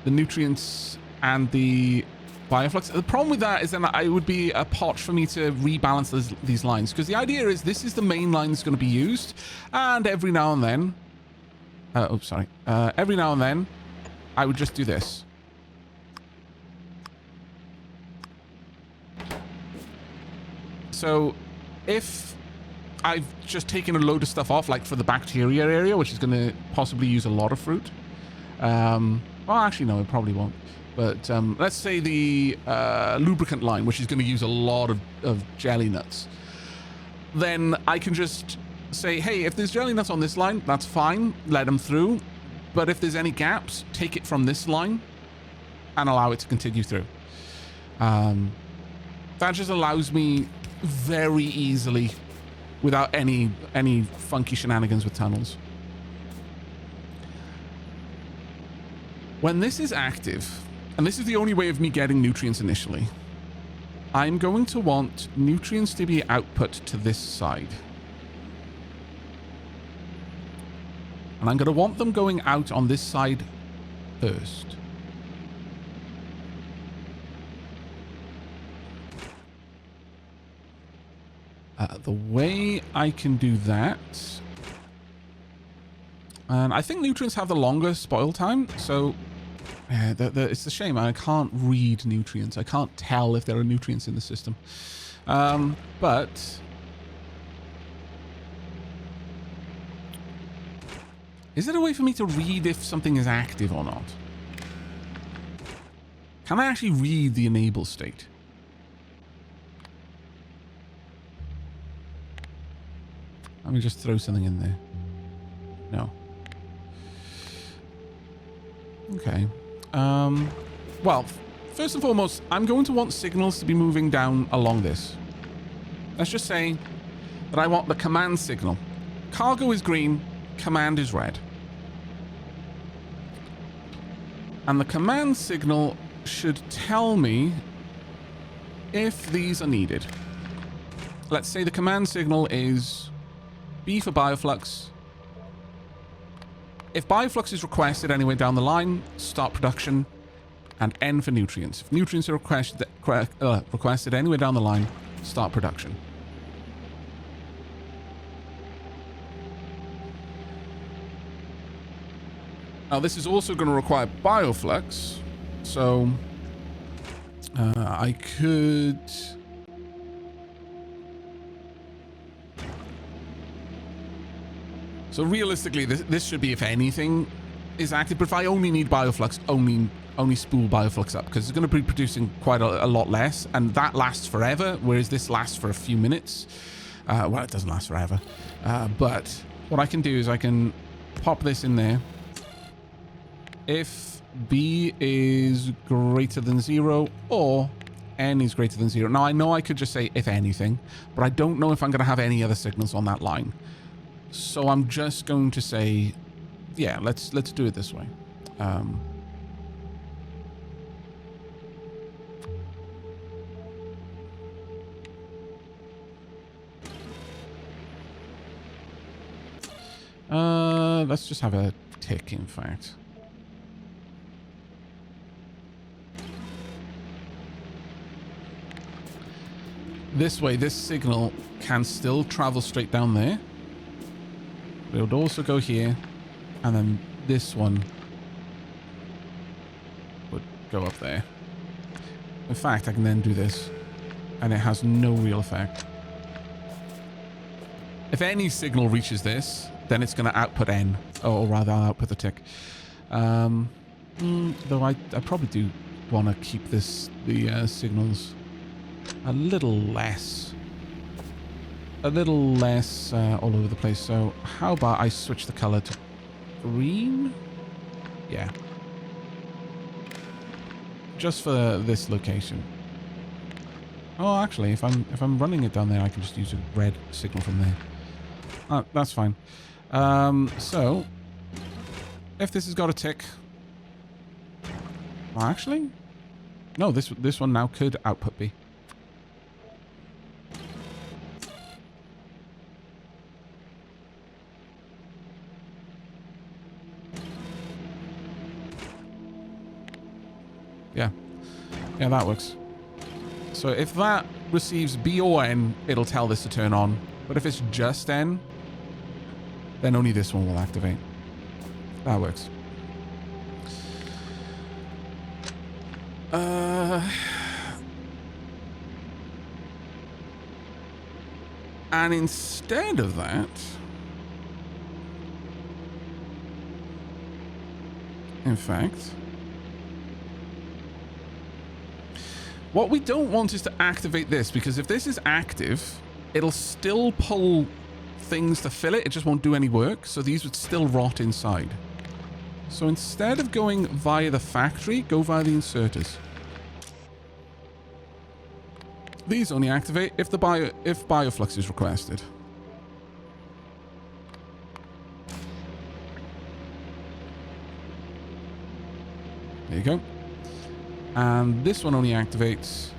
The nutrients and the bioflux. The problem with that is then it would be a pot for me to rebalance these lines, because the idea is this is the main line that's going to be used, and every now and then... every now and then, I would just do this. So if I've just taken a load of stuff off, like for the bacteria area, which is going to possibly use a lot of fruit. Well, actually, no, it probably won't. But let's say the lubricant line, which is going to use a lot of jelly nuts. Then I can just say, hey, if there's jelly nuts on this line, that's fine. Let them through. But if there's any gaps, take it from this line and allow it to continue through. That just allows me very easily, without any funky shenanigans with tunnels. When this is active, and this is the only way of me getting nutrients initially, I'm going to want nutrients to be output to this side. And I'm going to want them going out on this side first. The way I can do that... And I think nutrients have the longest spoil time, so it's a shame. I can't read nutrients. I can't tell if there are nutrients in the system. But... is there a way for me to read if something is active or not? Can I actually read the enable state? Let me just throw something in there. No. Okay. Well, first and foremost, I'm going to want signals to be moving down along this. Let's just say that I want the command signal. Cargo is green, command is red. And the command signal should tell me if these are needed. Let's say the command signal is B for bioflux. If bioflux is requested anywhere down the line, start production, and N for nutrients. If nutrients are requested anywhere down the line, start production. Now this is also going to require bioflux, so I could... So realistically, this should be, if anything, is active. But if I only need bioflux, only spool bioflux up, because it's going to be producing quite a lot less, and that lasts forever, whereas this lasts for a few minutes. Well, it doesn't last forever. But what I can do is I can pop this in there. If B is greater than 0 or N is greater than 0. Now, I know I could just say if anything, but I don't know if I'm going to have any other signals on that line. So I'm just going to say, yeah, let's do it this way. Let's just have a tick, in fact. This way, this signal can still travel straight down there. But it would also go here, and then this one would go up there. In fact, I can then do this, and it has no real effect. If any signal reaches this, then it's going to output N, or rather output the tick. Though I probably do want to keep the signals a little less all over the place. So how about I switch the color to green? Yeah. Just for this location. Oh, actually, if I'm running it down there, I can just use a red signal from there. Oh, that's fine. So if this has got a tick, well, actually, no, this one now could output B. Yeah, that works. So if that receives B or N, it'll tell this to turn on. But if it's just N, then only this one will activate. That works. And instead of that, in fact, what we don't want is to activate this, because if this is active, it'll still pull things to fill it. It just won't do any work. So these would still rot inside. So instead of going via the factory, go via the inserters. These only activate if bioflux is requested. There you go. And this one only activates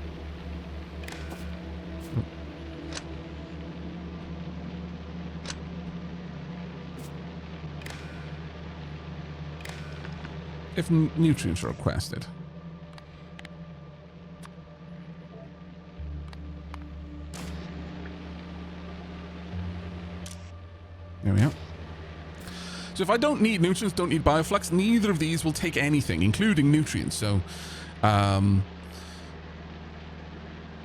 if nutrients are requested. There we are. So if I don't need nutrients, don't need bioflux, neither of these will take anything, including nutrients. So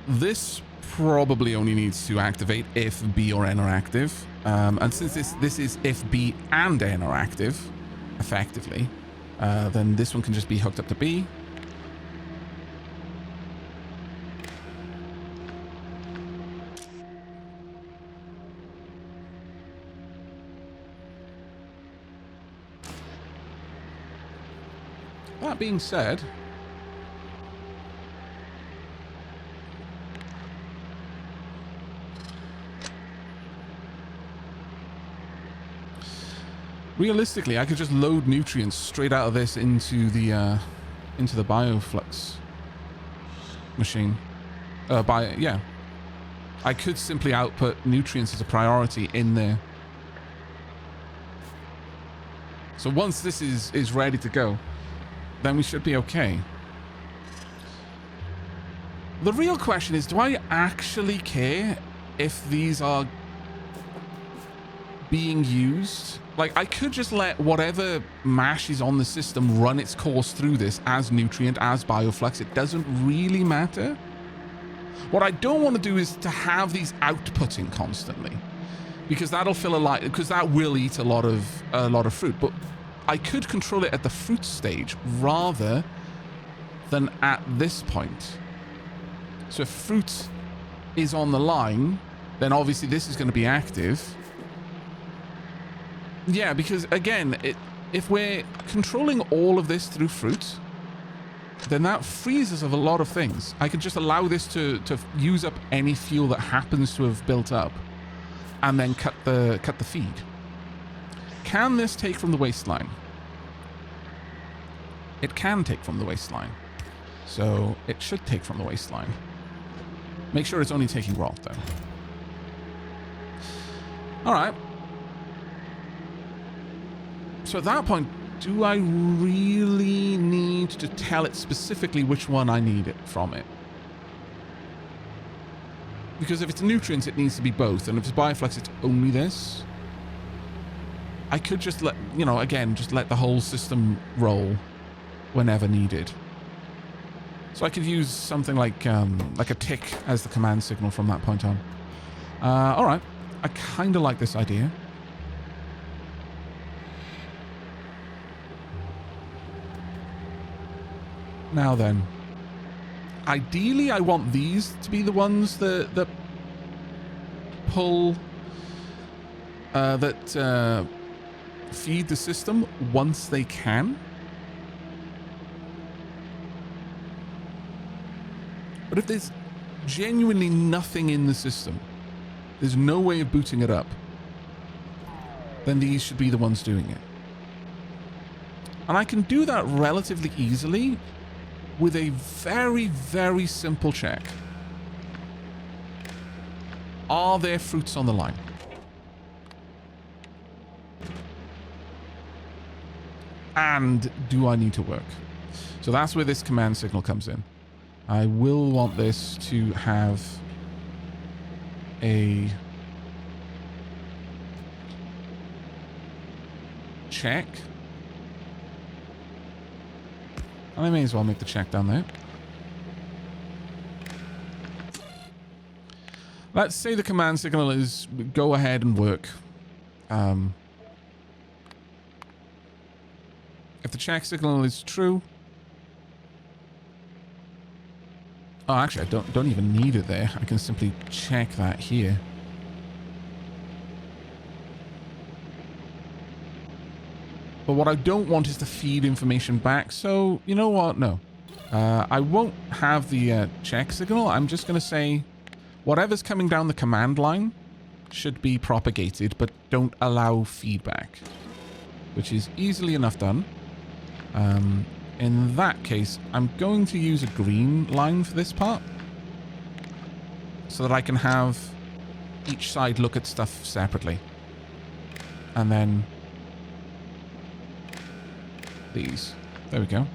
this probably only needs to activate if B or N are active. And since this is if B and N are active, effectively, then this one can just be hooked up to B. That being said, Realistically, I could just load nutrients straight out of this into the bioflux machine. Yeah. I could simply output nutrients as a priority in there. So once this is ready to go, then we should be okay. The real question is, do I actually care if these are being used? Like, I could just let whatever mash is on the system run its course through this as nutrient, as bioflux. It doesn't really matter. What I don't want to do is to have these outputting constantly, because that'll fill a lot, because that will eat a lot of fruit. But I could control it at the fruit stage rather than at this point. So if fruit is on the line, then obviously this is going to be active. Yeah, because again, if we're controlling all of this through fruit, then that frees us of a lot of things. I could just allow this to use up any fuel that happens to have built up, and then cut the feed. Can this take from the waistline? It can take from the waistline. So it should take from the waistline. Make sure it's only taking raw, though. All right. So at that point, do I really need to tell it specifically which one I need it from it? Because if it's nutrients, it needs to be both. And if it's bioflux, it's only this. I could just let, you know, again, just let the whole system roll whenever needed. So I could use something like a tick as the command signal from that point on. All right. I kind of like this idea. Now then, ideally I want these to be the ones that pull, feed the system once they can. But if there's genuinely nothing in the system, there's no way of booting it up, then these should be the ones doing it. And I can do that relatively easily with a very, very simple check. Are there fruits on the line? And do I need to work? So that's where this command signal comes in. I will want this to have a check. I may as well make the check down there. Let's say the command signal is go ahead and work. If the check signal is true. Oh, actually, I don't even need it there. I can simply check that here. But what I don't want is to feed information back. So, you know what? No. I won't have the check signal. I'm just going to say whatever's coming down the command line should be propagated, but don't allow feedback, which is easily enough done. In that case, I'm going to use a green line for this part so that I can have each side look at stuff separately. And then these. There we go.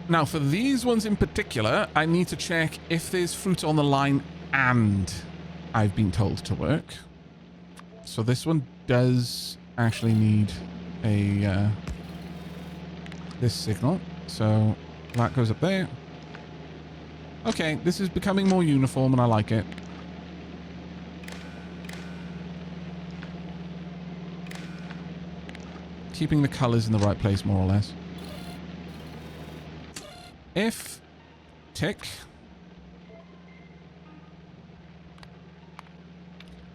Now, for these ones in particular, I need to check if there's fruit on the line and I've been told to work. So this one does actually need a this signal. So that goes up there. Okay, this is becoming more uniform and I like it. Keeping the colors in the right place, more or less. If tick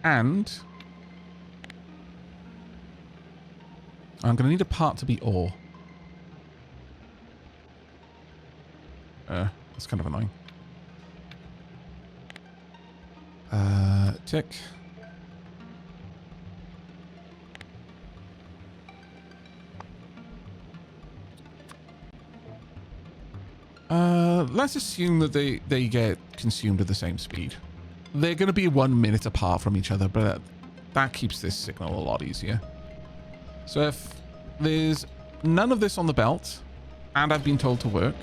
and I'm going to need a part to be ore. That's kind of annoying. Tick. Let's assume that they get consumed at the same speed. They're going to be 1 minute apart from each other, but that keeps this signal a lot easier. So if there's none of this on the belt, and I've been told to work,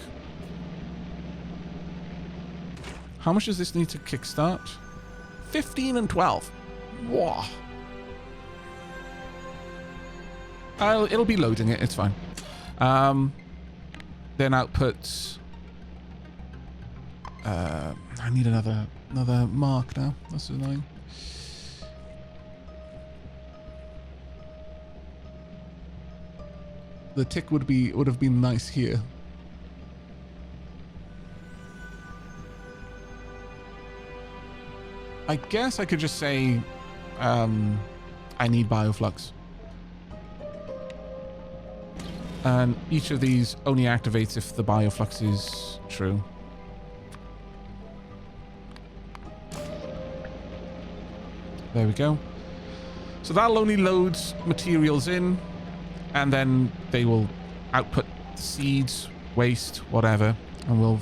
how much does this need to kickstart? 15 and 12. Whoa. It'll be loading it. It's fine. Then output. I need another mark now. That's annoying. The tick would have been nice here. I guess I could just say I need bioflux. And each of these only activates if the bioflux is true. There we go. So that'll only load materials in, and then they will output seeds, waste, whatever, and we'll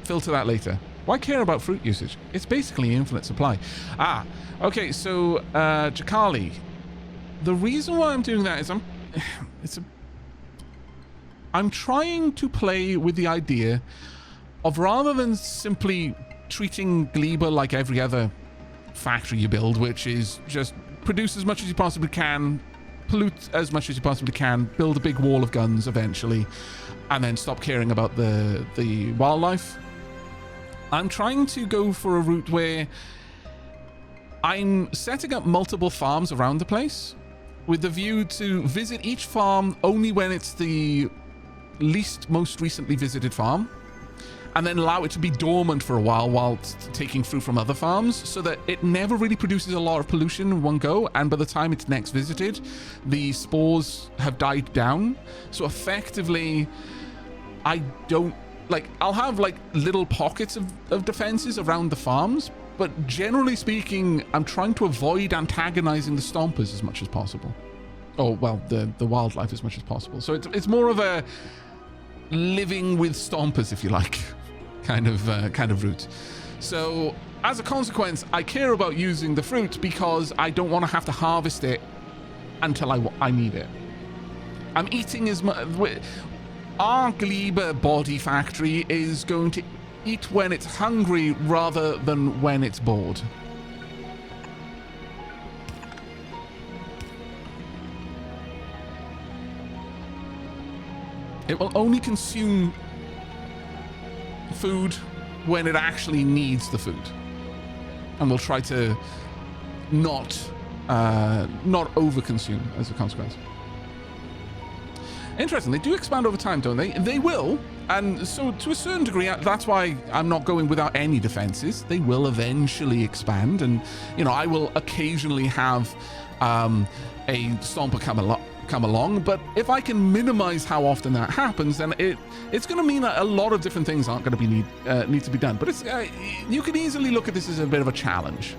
filter that later. Why care about fruit usage? It's basically infinite supply. Ah, okay, so Jakali. The reason why I'm doing that is I'm trying to play with the idea of, rather than simply treating Gleba like every other factory you build, which is just produce as much as you possibly can, pollute as much as you possibly can, build a big wall of guns eventually, and then stop caring about the wildlife. I'm trying to go for a route where I'm setting up multiple farms around the place with the view to visit each farm only when it's the most recently visited farm, and then allow it to be dormant for a while taking fruit from other farms, so that it never really produces a lot of pollution in one go, and by the time it's next visited, the spores have died down. So effectively, I'll have like little pockets of defenses around the farms, but generally speaking, I'm trying to avoid antagonizing the stompers as much as possible. Oh, well, the wildlife as much as possible. So it's more of a living with stompers, if you like, kind of route. So as a consequence, I care about using the fruit because I don't want to have to harvest it until I need it. I'm eating as much. Our Gleba body factory is going to eat when it's hungry rather than when it's bored. It will only consume food when it actually needs the food. And we'll try to not overconsume as a consequence. Interesting, they do expand over time, don't they? They will, and so to a certain degree, that's why I'm not going without any defenses. They will eventually expand, and, you know, I will occasionally have a stomper come along, but if I can minimize how often that happens, then it's going to mean that a lot of different things aren't going to need to be done. But it's you can easily look at this as a bit of a challenge.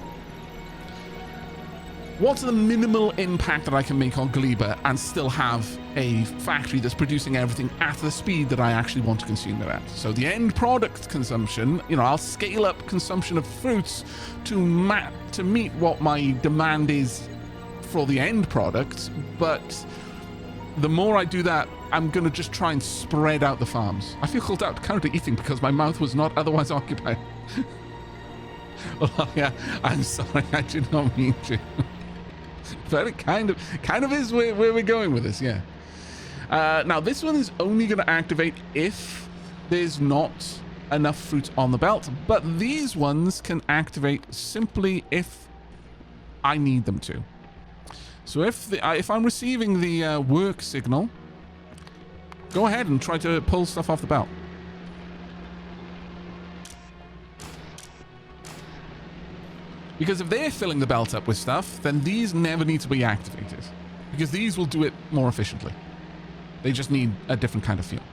What's the minimal impact that I can make on Gleba and still have a factory that's producing everything at the speed that I actually want to consume it at? So the end product consumption, you know, I'll scale up consumption of fruits to meet what my demand is for the end product, but the more I do that, I'm going to just try and spread out the farms. I feel called out currently eating because my mouth was not otherwise occupied. Well, yeah, I'm sorry, I did not mean to. But it kind of is where we're going with this, yeah. Now, this one is only going to activate if there's not enough fruit on the belt, but these ones can activate simply if I need them to. So if I'm receiving the work signal, go ahead and try to pull stuff off the belt. Because if they're filling the belt up with stuff, then these never need to be activated. Because these will do it more efficiently. They just need a different kind of fuel.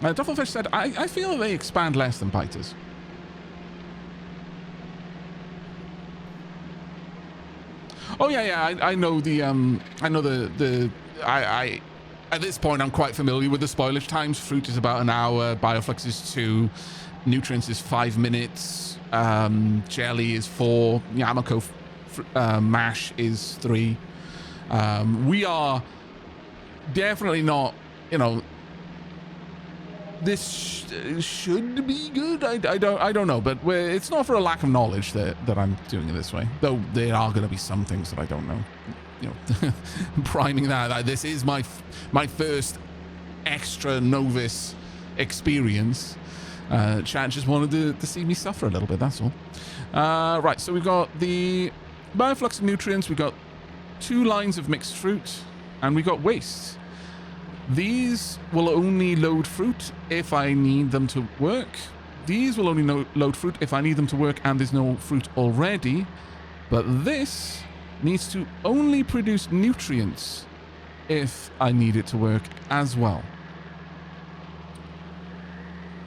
Duffelfish said, I feel they expand less than biters. Oh yeah. I know the I at this point I'm quite familiar with the spoilage times. Fruit is about an hour. Bioflux is 2. Nutrients is 5 minutes. Jelly is 4. Yamako mash is 3. We are definitely not, you know, this should be good. I don't know, but it's not for a lack of knowledge that I'm doing it this way. Though there are going to be some things that I don't know. You know, priming that this is my first extra novice experience. Chat just wanted to see me suffer a little bit. That's all. Right, so we've got the bioflux of nutrients. We've got 2 lines of mixed fruit, and we got waste. These will only load fruit if I need them to work. These will only load fruit if I need them to work and there's no fruit already. But this needs to only produce nutrients if I need it to work as well.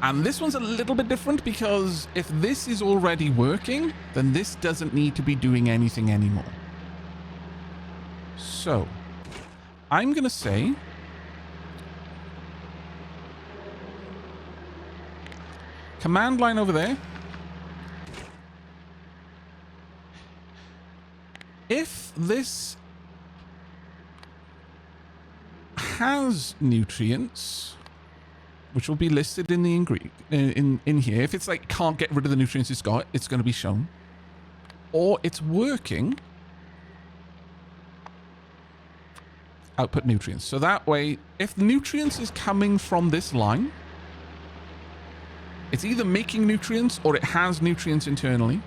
And this one's a little bit different because if this is already working, then this doesn't need to be doing anything anymore. So I'm going to say command line over there. If this has nutrients, which will be listed in the in here. If it's like can't get rid of the nutrients it's got, it's going to be shown. Or it's working. Output nutrients. So that way, if nutrients is coming from this line, it's either making nutrients or it has nutrients internally.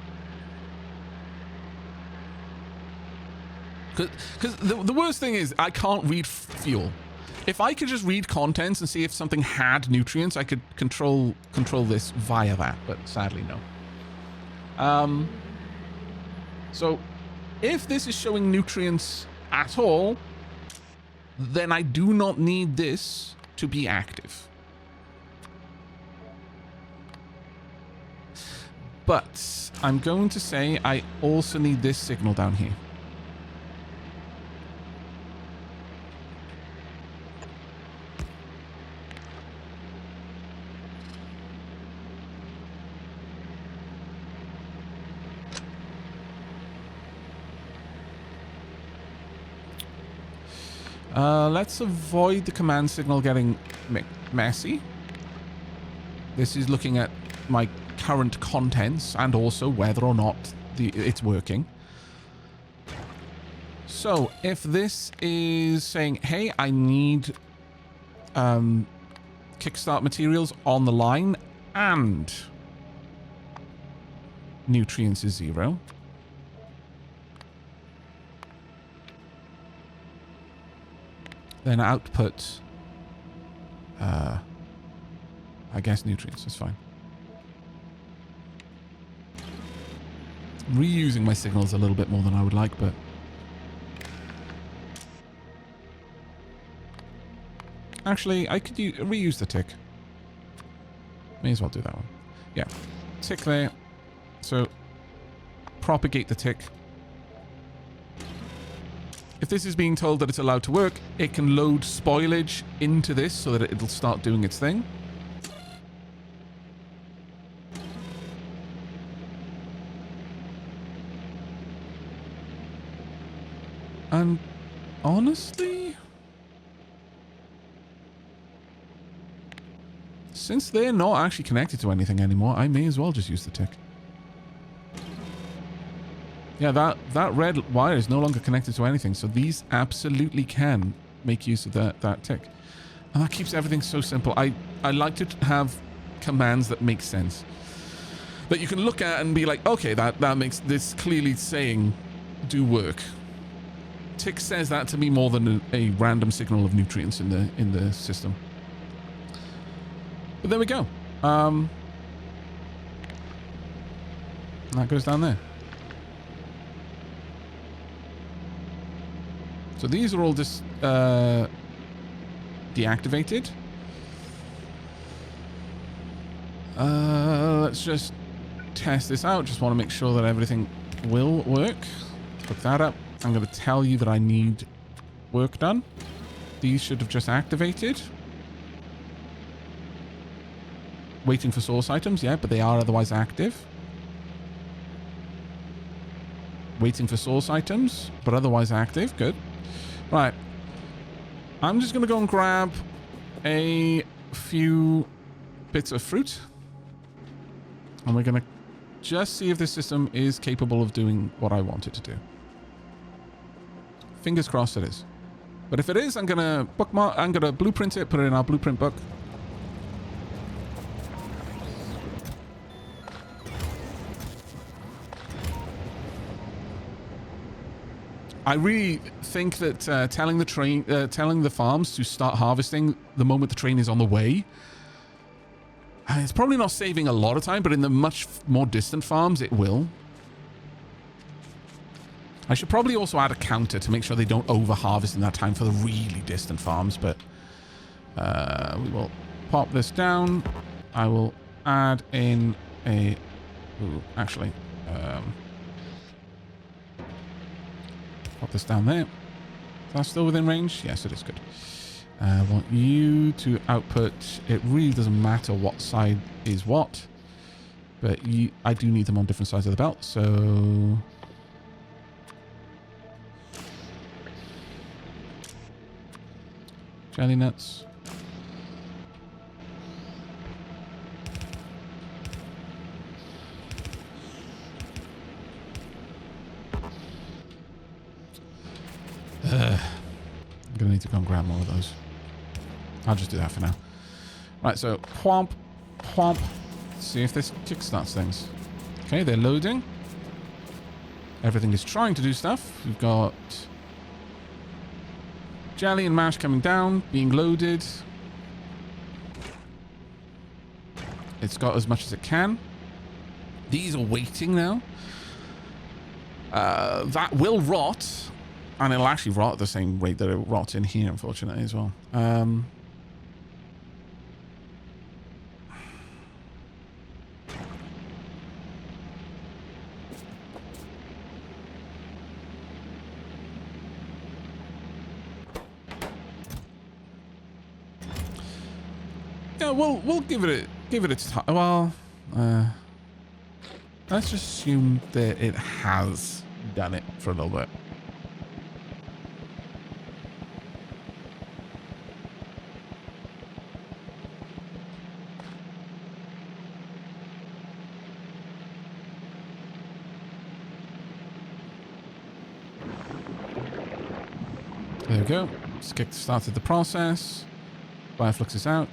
Because the worst thing is I can't read fuel. If I could just read contents and see if something had nutrients, I could control this via that, but sadly no. So if this is showing nutrients at all, then I do not need this to be active. But I'm going to say I also need this signal down here. Let's avoid the command signal getting messy. This is looking at my current contents and also whether or not it's working. So if this is saying, hey, I need kickstart materials on the line and nutrients is 0. Then output, I guess nutrients is fine. Reusing my signals a little bit more than I would like, but actually I could reuse the tick. May as well do that one. Yeah, tick there. So propagate the tick. If this is being told that it's allowed to work, it can load spoilage into this so that it'll start doing its thing. And honestly, since they're not actually connected to anything anymore, I may as well just use the tick. Yeah, that red wire is no longer connected to anything, so these absolutely can make use of that tick. And that keeps everything so simple. I like to have commands that make sense. That you can look at and be like, okay, that makes this clearly saying do work. Tick says that to me more than a random signal of nutrients in the system. But there we go. That goes down there. So these are all just deactivated. Let's just test this out. Just want to make sure that everything will work. Hook that up. I'm going to tell you that I need work done. These should have just activated. Waiting for source items, yeah, but they are otherwise active. Waiting for source items, but otherwise active. Good. Right. I'm just going to go and grab a few bits of fruit. And we're going to just see if this system is capable of doing what I want it to do. Fingers crossed it is. But if it is, I'm going to bookmark, I'm going to blueprint it, put it in our blueprint book. I really think that telling the farms to start harvesting the moment the train is on the way, it's probably not saving a lot of time, but in the much more distant farms, it will. I should probably also add a counter to make sure they don't over-harvest in that time for the really distant farms, but we will pop this down. I will add in a... Ooh, actually... pop this down there. Is that still within range? Yes, it is. Good. I want you to output. It really doesn't matter what side is what, but I do need them on different sides of the belt. So jelly nuts. I'm going to need to go and grab more of those. I'll just do that for now. Right, so whomp, whomp. See if this kickstarts things. Okay, they're loading. Everything is trying to do stuff. We've got jelly and mash coming down, being loaded. It's got as much as it can. These are waiting now. That will rot. And it'll actually rot at the same rate that it rots in here, unfortunately, as well. Yeah, we'll give it its time. Well, let's just assume that it has done it for a little bit. There we go. Started the process. Bioflux is out.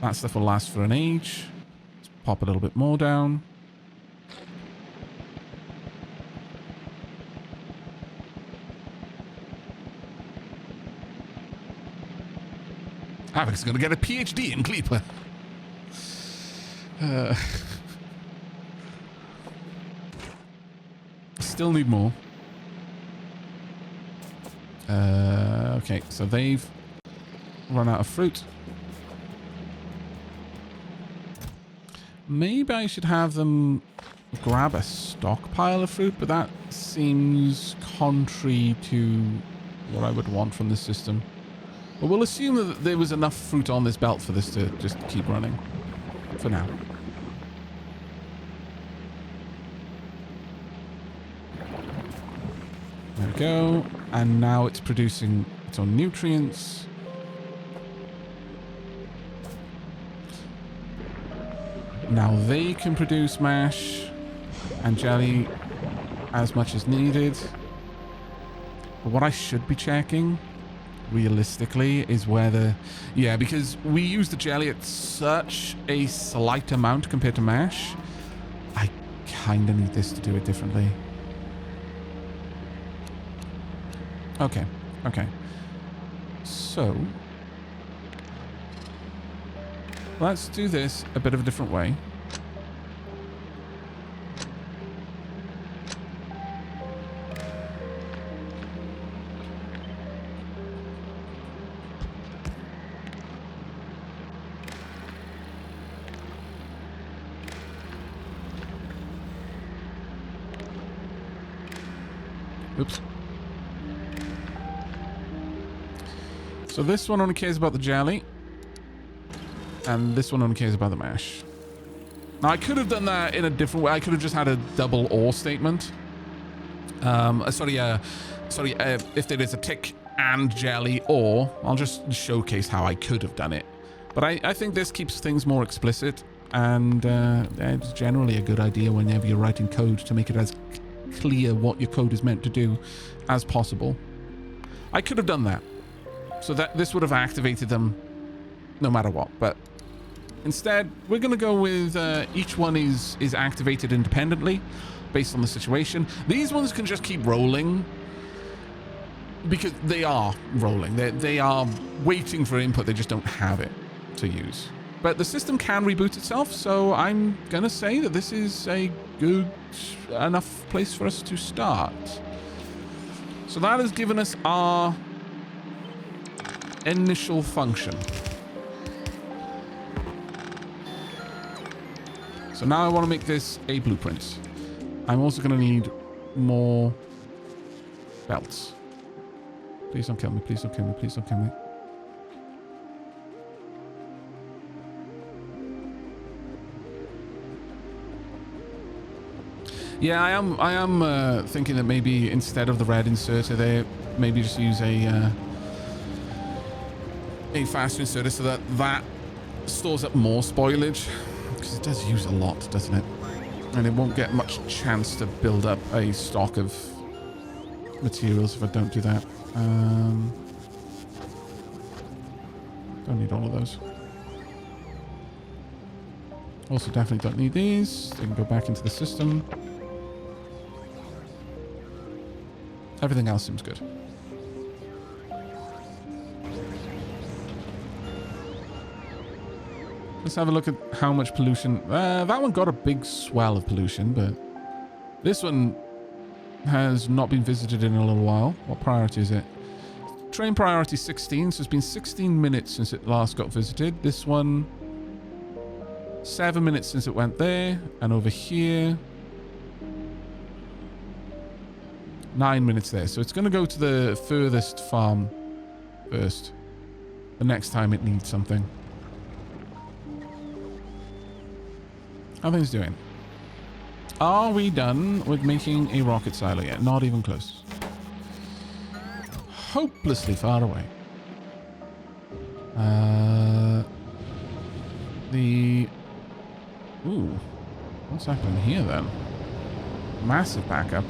That stuff will last for an age. Let's pop a little bit more down. Aavak's going to get a PhD in Cleaper. Still need more. Okay, so they've run out of fruit. Maybe I should have them grab a stockpile of fruit, but that seems contrary to what I would want from this system. But we'll assume that there was enough fruit on this belt for this to just keep running for now. There we go. And now it's producing its own nutrients. Now they can produce mash and jelly as much as needed. But what I should be checking, realistically, is whether... Yeah, because we use the jelly at such a slight amount compared to mash. I kind of need this to do it differently. Okay, okay. So, let's do this a bit of a different way. Oops. So this one only cares about the jelly. And this one only cares about the mash. Now, I could have done that in a different way. I could have just had a double or statement. If there is a tick and jelly, or I'll just showcase how I could have done it. But I think this keeps things more explicit, and it's generally a good idea whenever you're writing code to make it as clear what your code is meant to do as possible. I could have done that, so that this would have activated them no matter what, but instead we're going to go with each one is activated independently based on the situation. These ones can just keep rolling because they are rolling. They are waiting for input. They just don't have it to use. But the system can reboot itself, so I'm going to say that this is a good enough place for us to start. So that has given us our initial function. So now I want to make this a blueprint. I'm also going to need more belts. Please don't kill me. Please don't kill me. Please don't kill me. Yeah, I am thinking that maybe instead of the red inserter there, maybe just use a faster inserter so that stores up more spoilage. Because it does use a lot, doesn't it? And it won't get much chance to build up a stock of materials if I don't do that. Don't need all of those. Also definitely don't need these. They can go back into the system. Everything else seems good. Let's have a look at how much pollution. That one got a big swell of pollution, but this one has not been visited in a little while. What priority is it? Train priority 16, so it's been 16 minutes since it last got visited. This one, 7 minutes since it went there, and over here, 9 minutes there. So it's going to go to the furthest farm first, the next time it needs something. How are things doing? Are we done with making a rocket silo yet? Not even close. Hopelessly far away. Ooh. What's happening here then? Massive backup.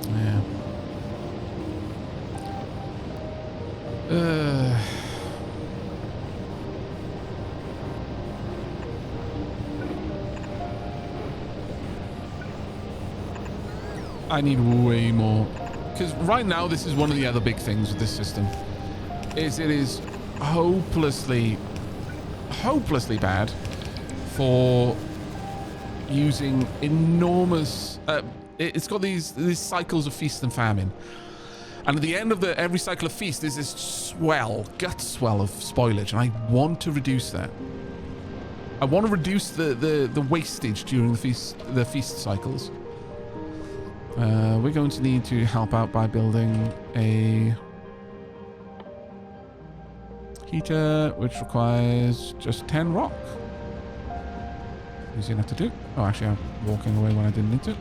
Yeah. I need way more, because right now this is one of the other big things with this system is it is hopelessly bad for using enormous it's got these cycles of feast and famine. And at the end of every cycle of feast, there's this gut swell of spoilage, and I want to reduce that. I want to reduce the wastage during the feast cycles. We're going to need to help out by building a heater, which requires just 10 rock. Easy enough to do. Oh, actually, I'm walking away when I didn't need to.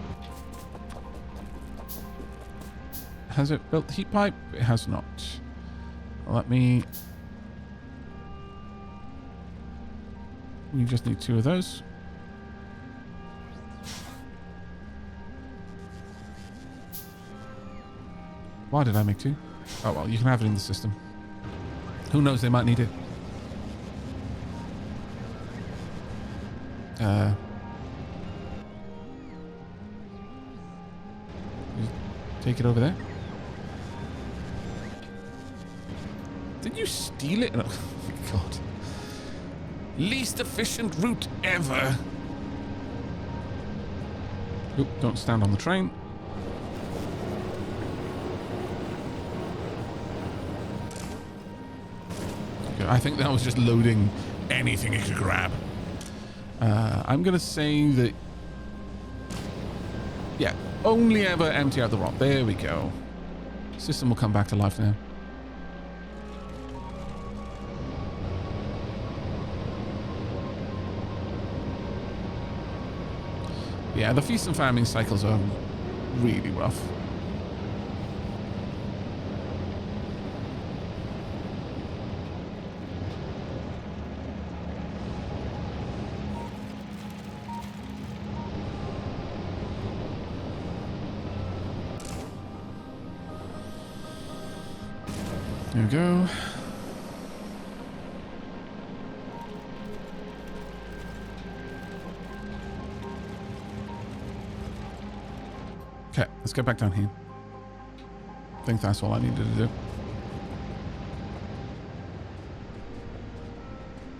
Has it built the heat pipe? It has not. Let me... We just need 2 of those. Why did I make 2? Oh, well, you can have it in the system. Who knows, they might need it. Take it over there. Did you steal it? Oh my god. Least efficient route ever. Oop, don't stand on the train. Okay, I think that was just loading anything it could grab. I'm going to say that... Yeah, only ever empty out the ROM. There we go. System will come back to life now. Yeah, the feast and famine cycles are really rough. There we go. Okay, let's get back down here. I think that's all I needed to do.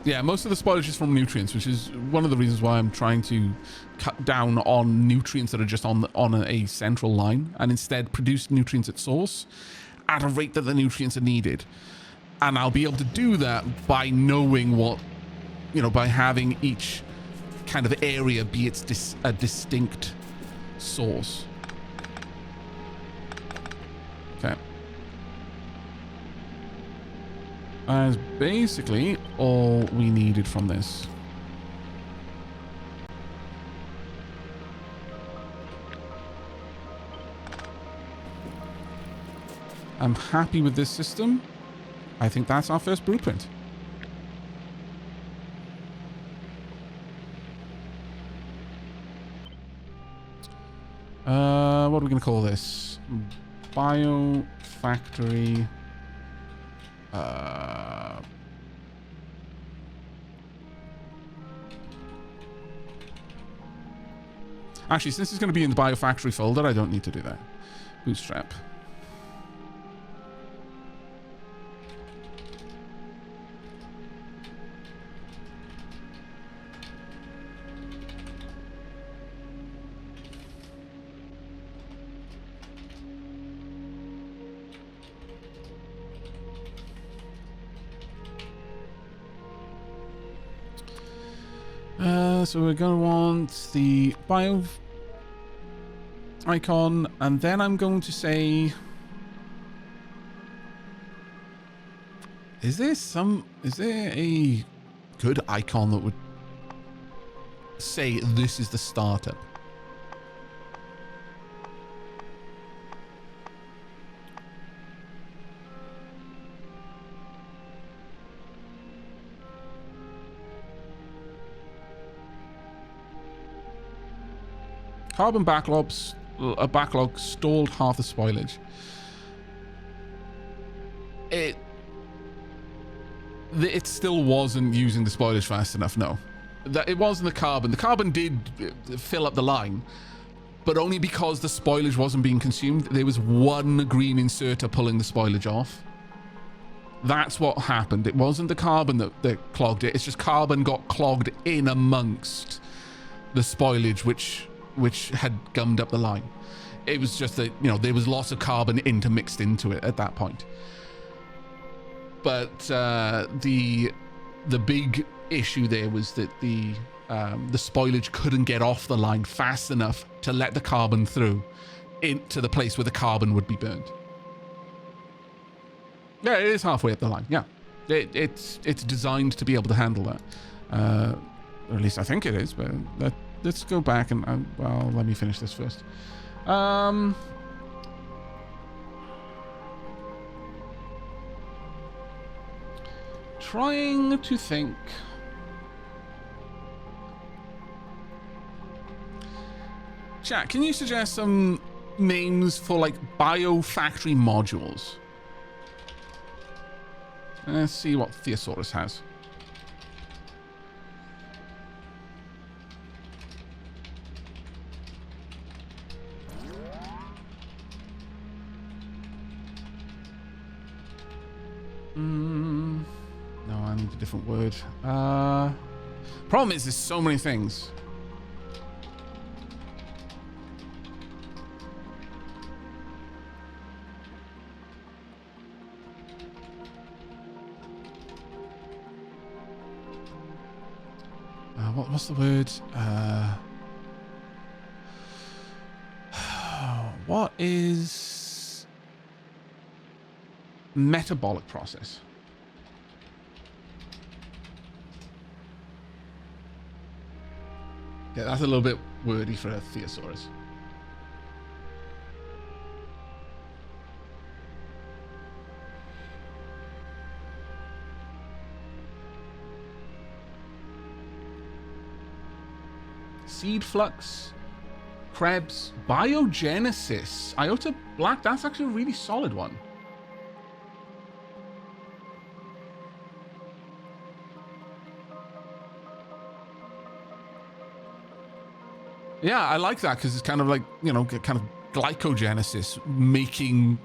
Yeah, most of the spoilage is from nutrients, which is one of the reasons why I'm trying to cut down on nutrients that are just on a central line, and instead produce nutrients at source at a rate that the nutrients are needed. And I'll be able to do that by knowing what, you know, by having each kind of area be a distinct source. Okay. That's basically all we needed from this. I'm happy with this system. I think that's our first blueprint. What are we going to call this? Biofactory. Actually, since it's going to be in the Biofactory folder, I don't need to do that. Bootstrap. So we're going to want the bio icon, and then I'm going to say, is there a good icon that would say this is the startup? Carbon backlogs, a backlog stalled half the spoilage. It still wasn't using the spoilage fast enough, no. It wasn't the carbon. The carbon did fill up the line, but only because the spoilage wasn't being consumed. There was one green inserter pulling the spoilage off. That's what happened. It wasn't the carbon that clogged it. It's just carbon got clogged in amongst the spoilage, which had gummed up the line. It was just that, you know, there was lots of carbon intermixed into it at that point. But the big issue there was that the spoilage couldn't get off the line fast enough to let the carbon through into the place where the carbon would be burned. Yeah, it is halfway up the line. Yeah, it's designed to be able to handle that. Or at least I think it is, but let's go back and, well, let me finish this first. Trying to think. Chat, can you suggest some names for, like, biofactory modules? Let's see what Theosaurus has. No, I need a different word. Problem is, there's so many things. what's the word? What is metabolic process? Yeah, that's a little bit wordy for a thesaurus. Seed flux, Krebs, biogenesis, iota black. That's actually a really solid one. Yeah, I like that because it's kind of like, you know, kind of glycogenesis, making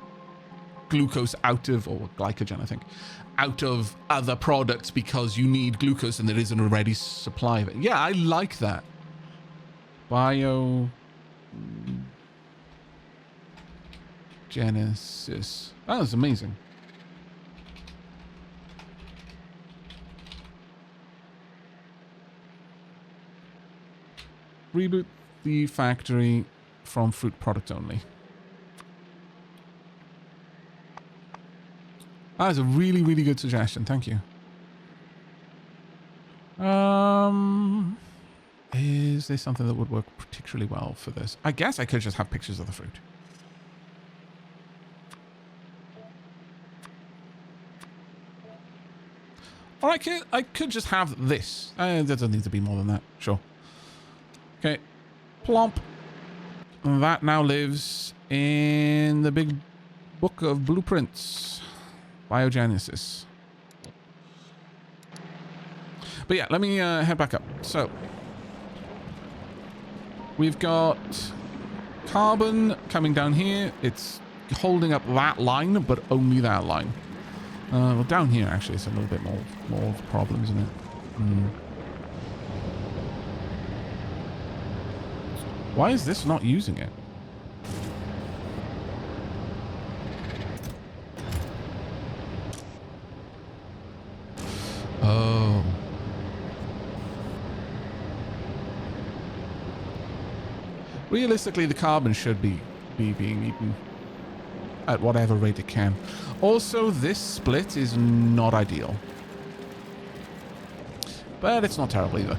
glucose out of, or glycogen, I think, out of other products because you need glucose and there isn't a ready supply of it. Yeah, I like that. Biogenesis. That was amazing. Reboot the factory from fruit product only. That is a really, really good suggestion. Thank you. Is there something that would work particularly well for this? I guess I could just have pictures of the fruit. Or I could just have this. There doesn't need to be more than that. Sure. Okay. Plomp. That now lives in the big book of blueprints. Biogenesis. But yeah, let me head back up. So, we've got carbon coming down here. It's holding up that line, but only that line. Well, down here, actually, it's a little bit more of a problem, isn't it? Why is this not using it? Oh. Realistically, the carbon should be being eaten at whatever rate it can. Also, this split is not ideal. But it's not terrible either.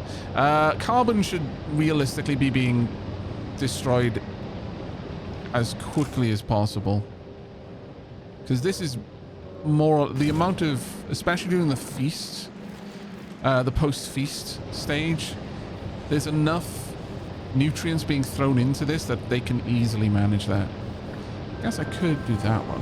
Carbon should realistically be being destroyed as quickly as possible. Because this is more... The amount of... Especially during the feast, the post-feast stage, there's enough nutrients being thrown into this that they can easily manage that. I guess I could do that one.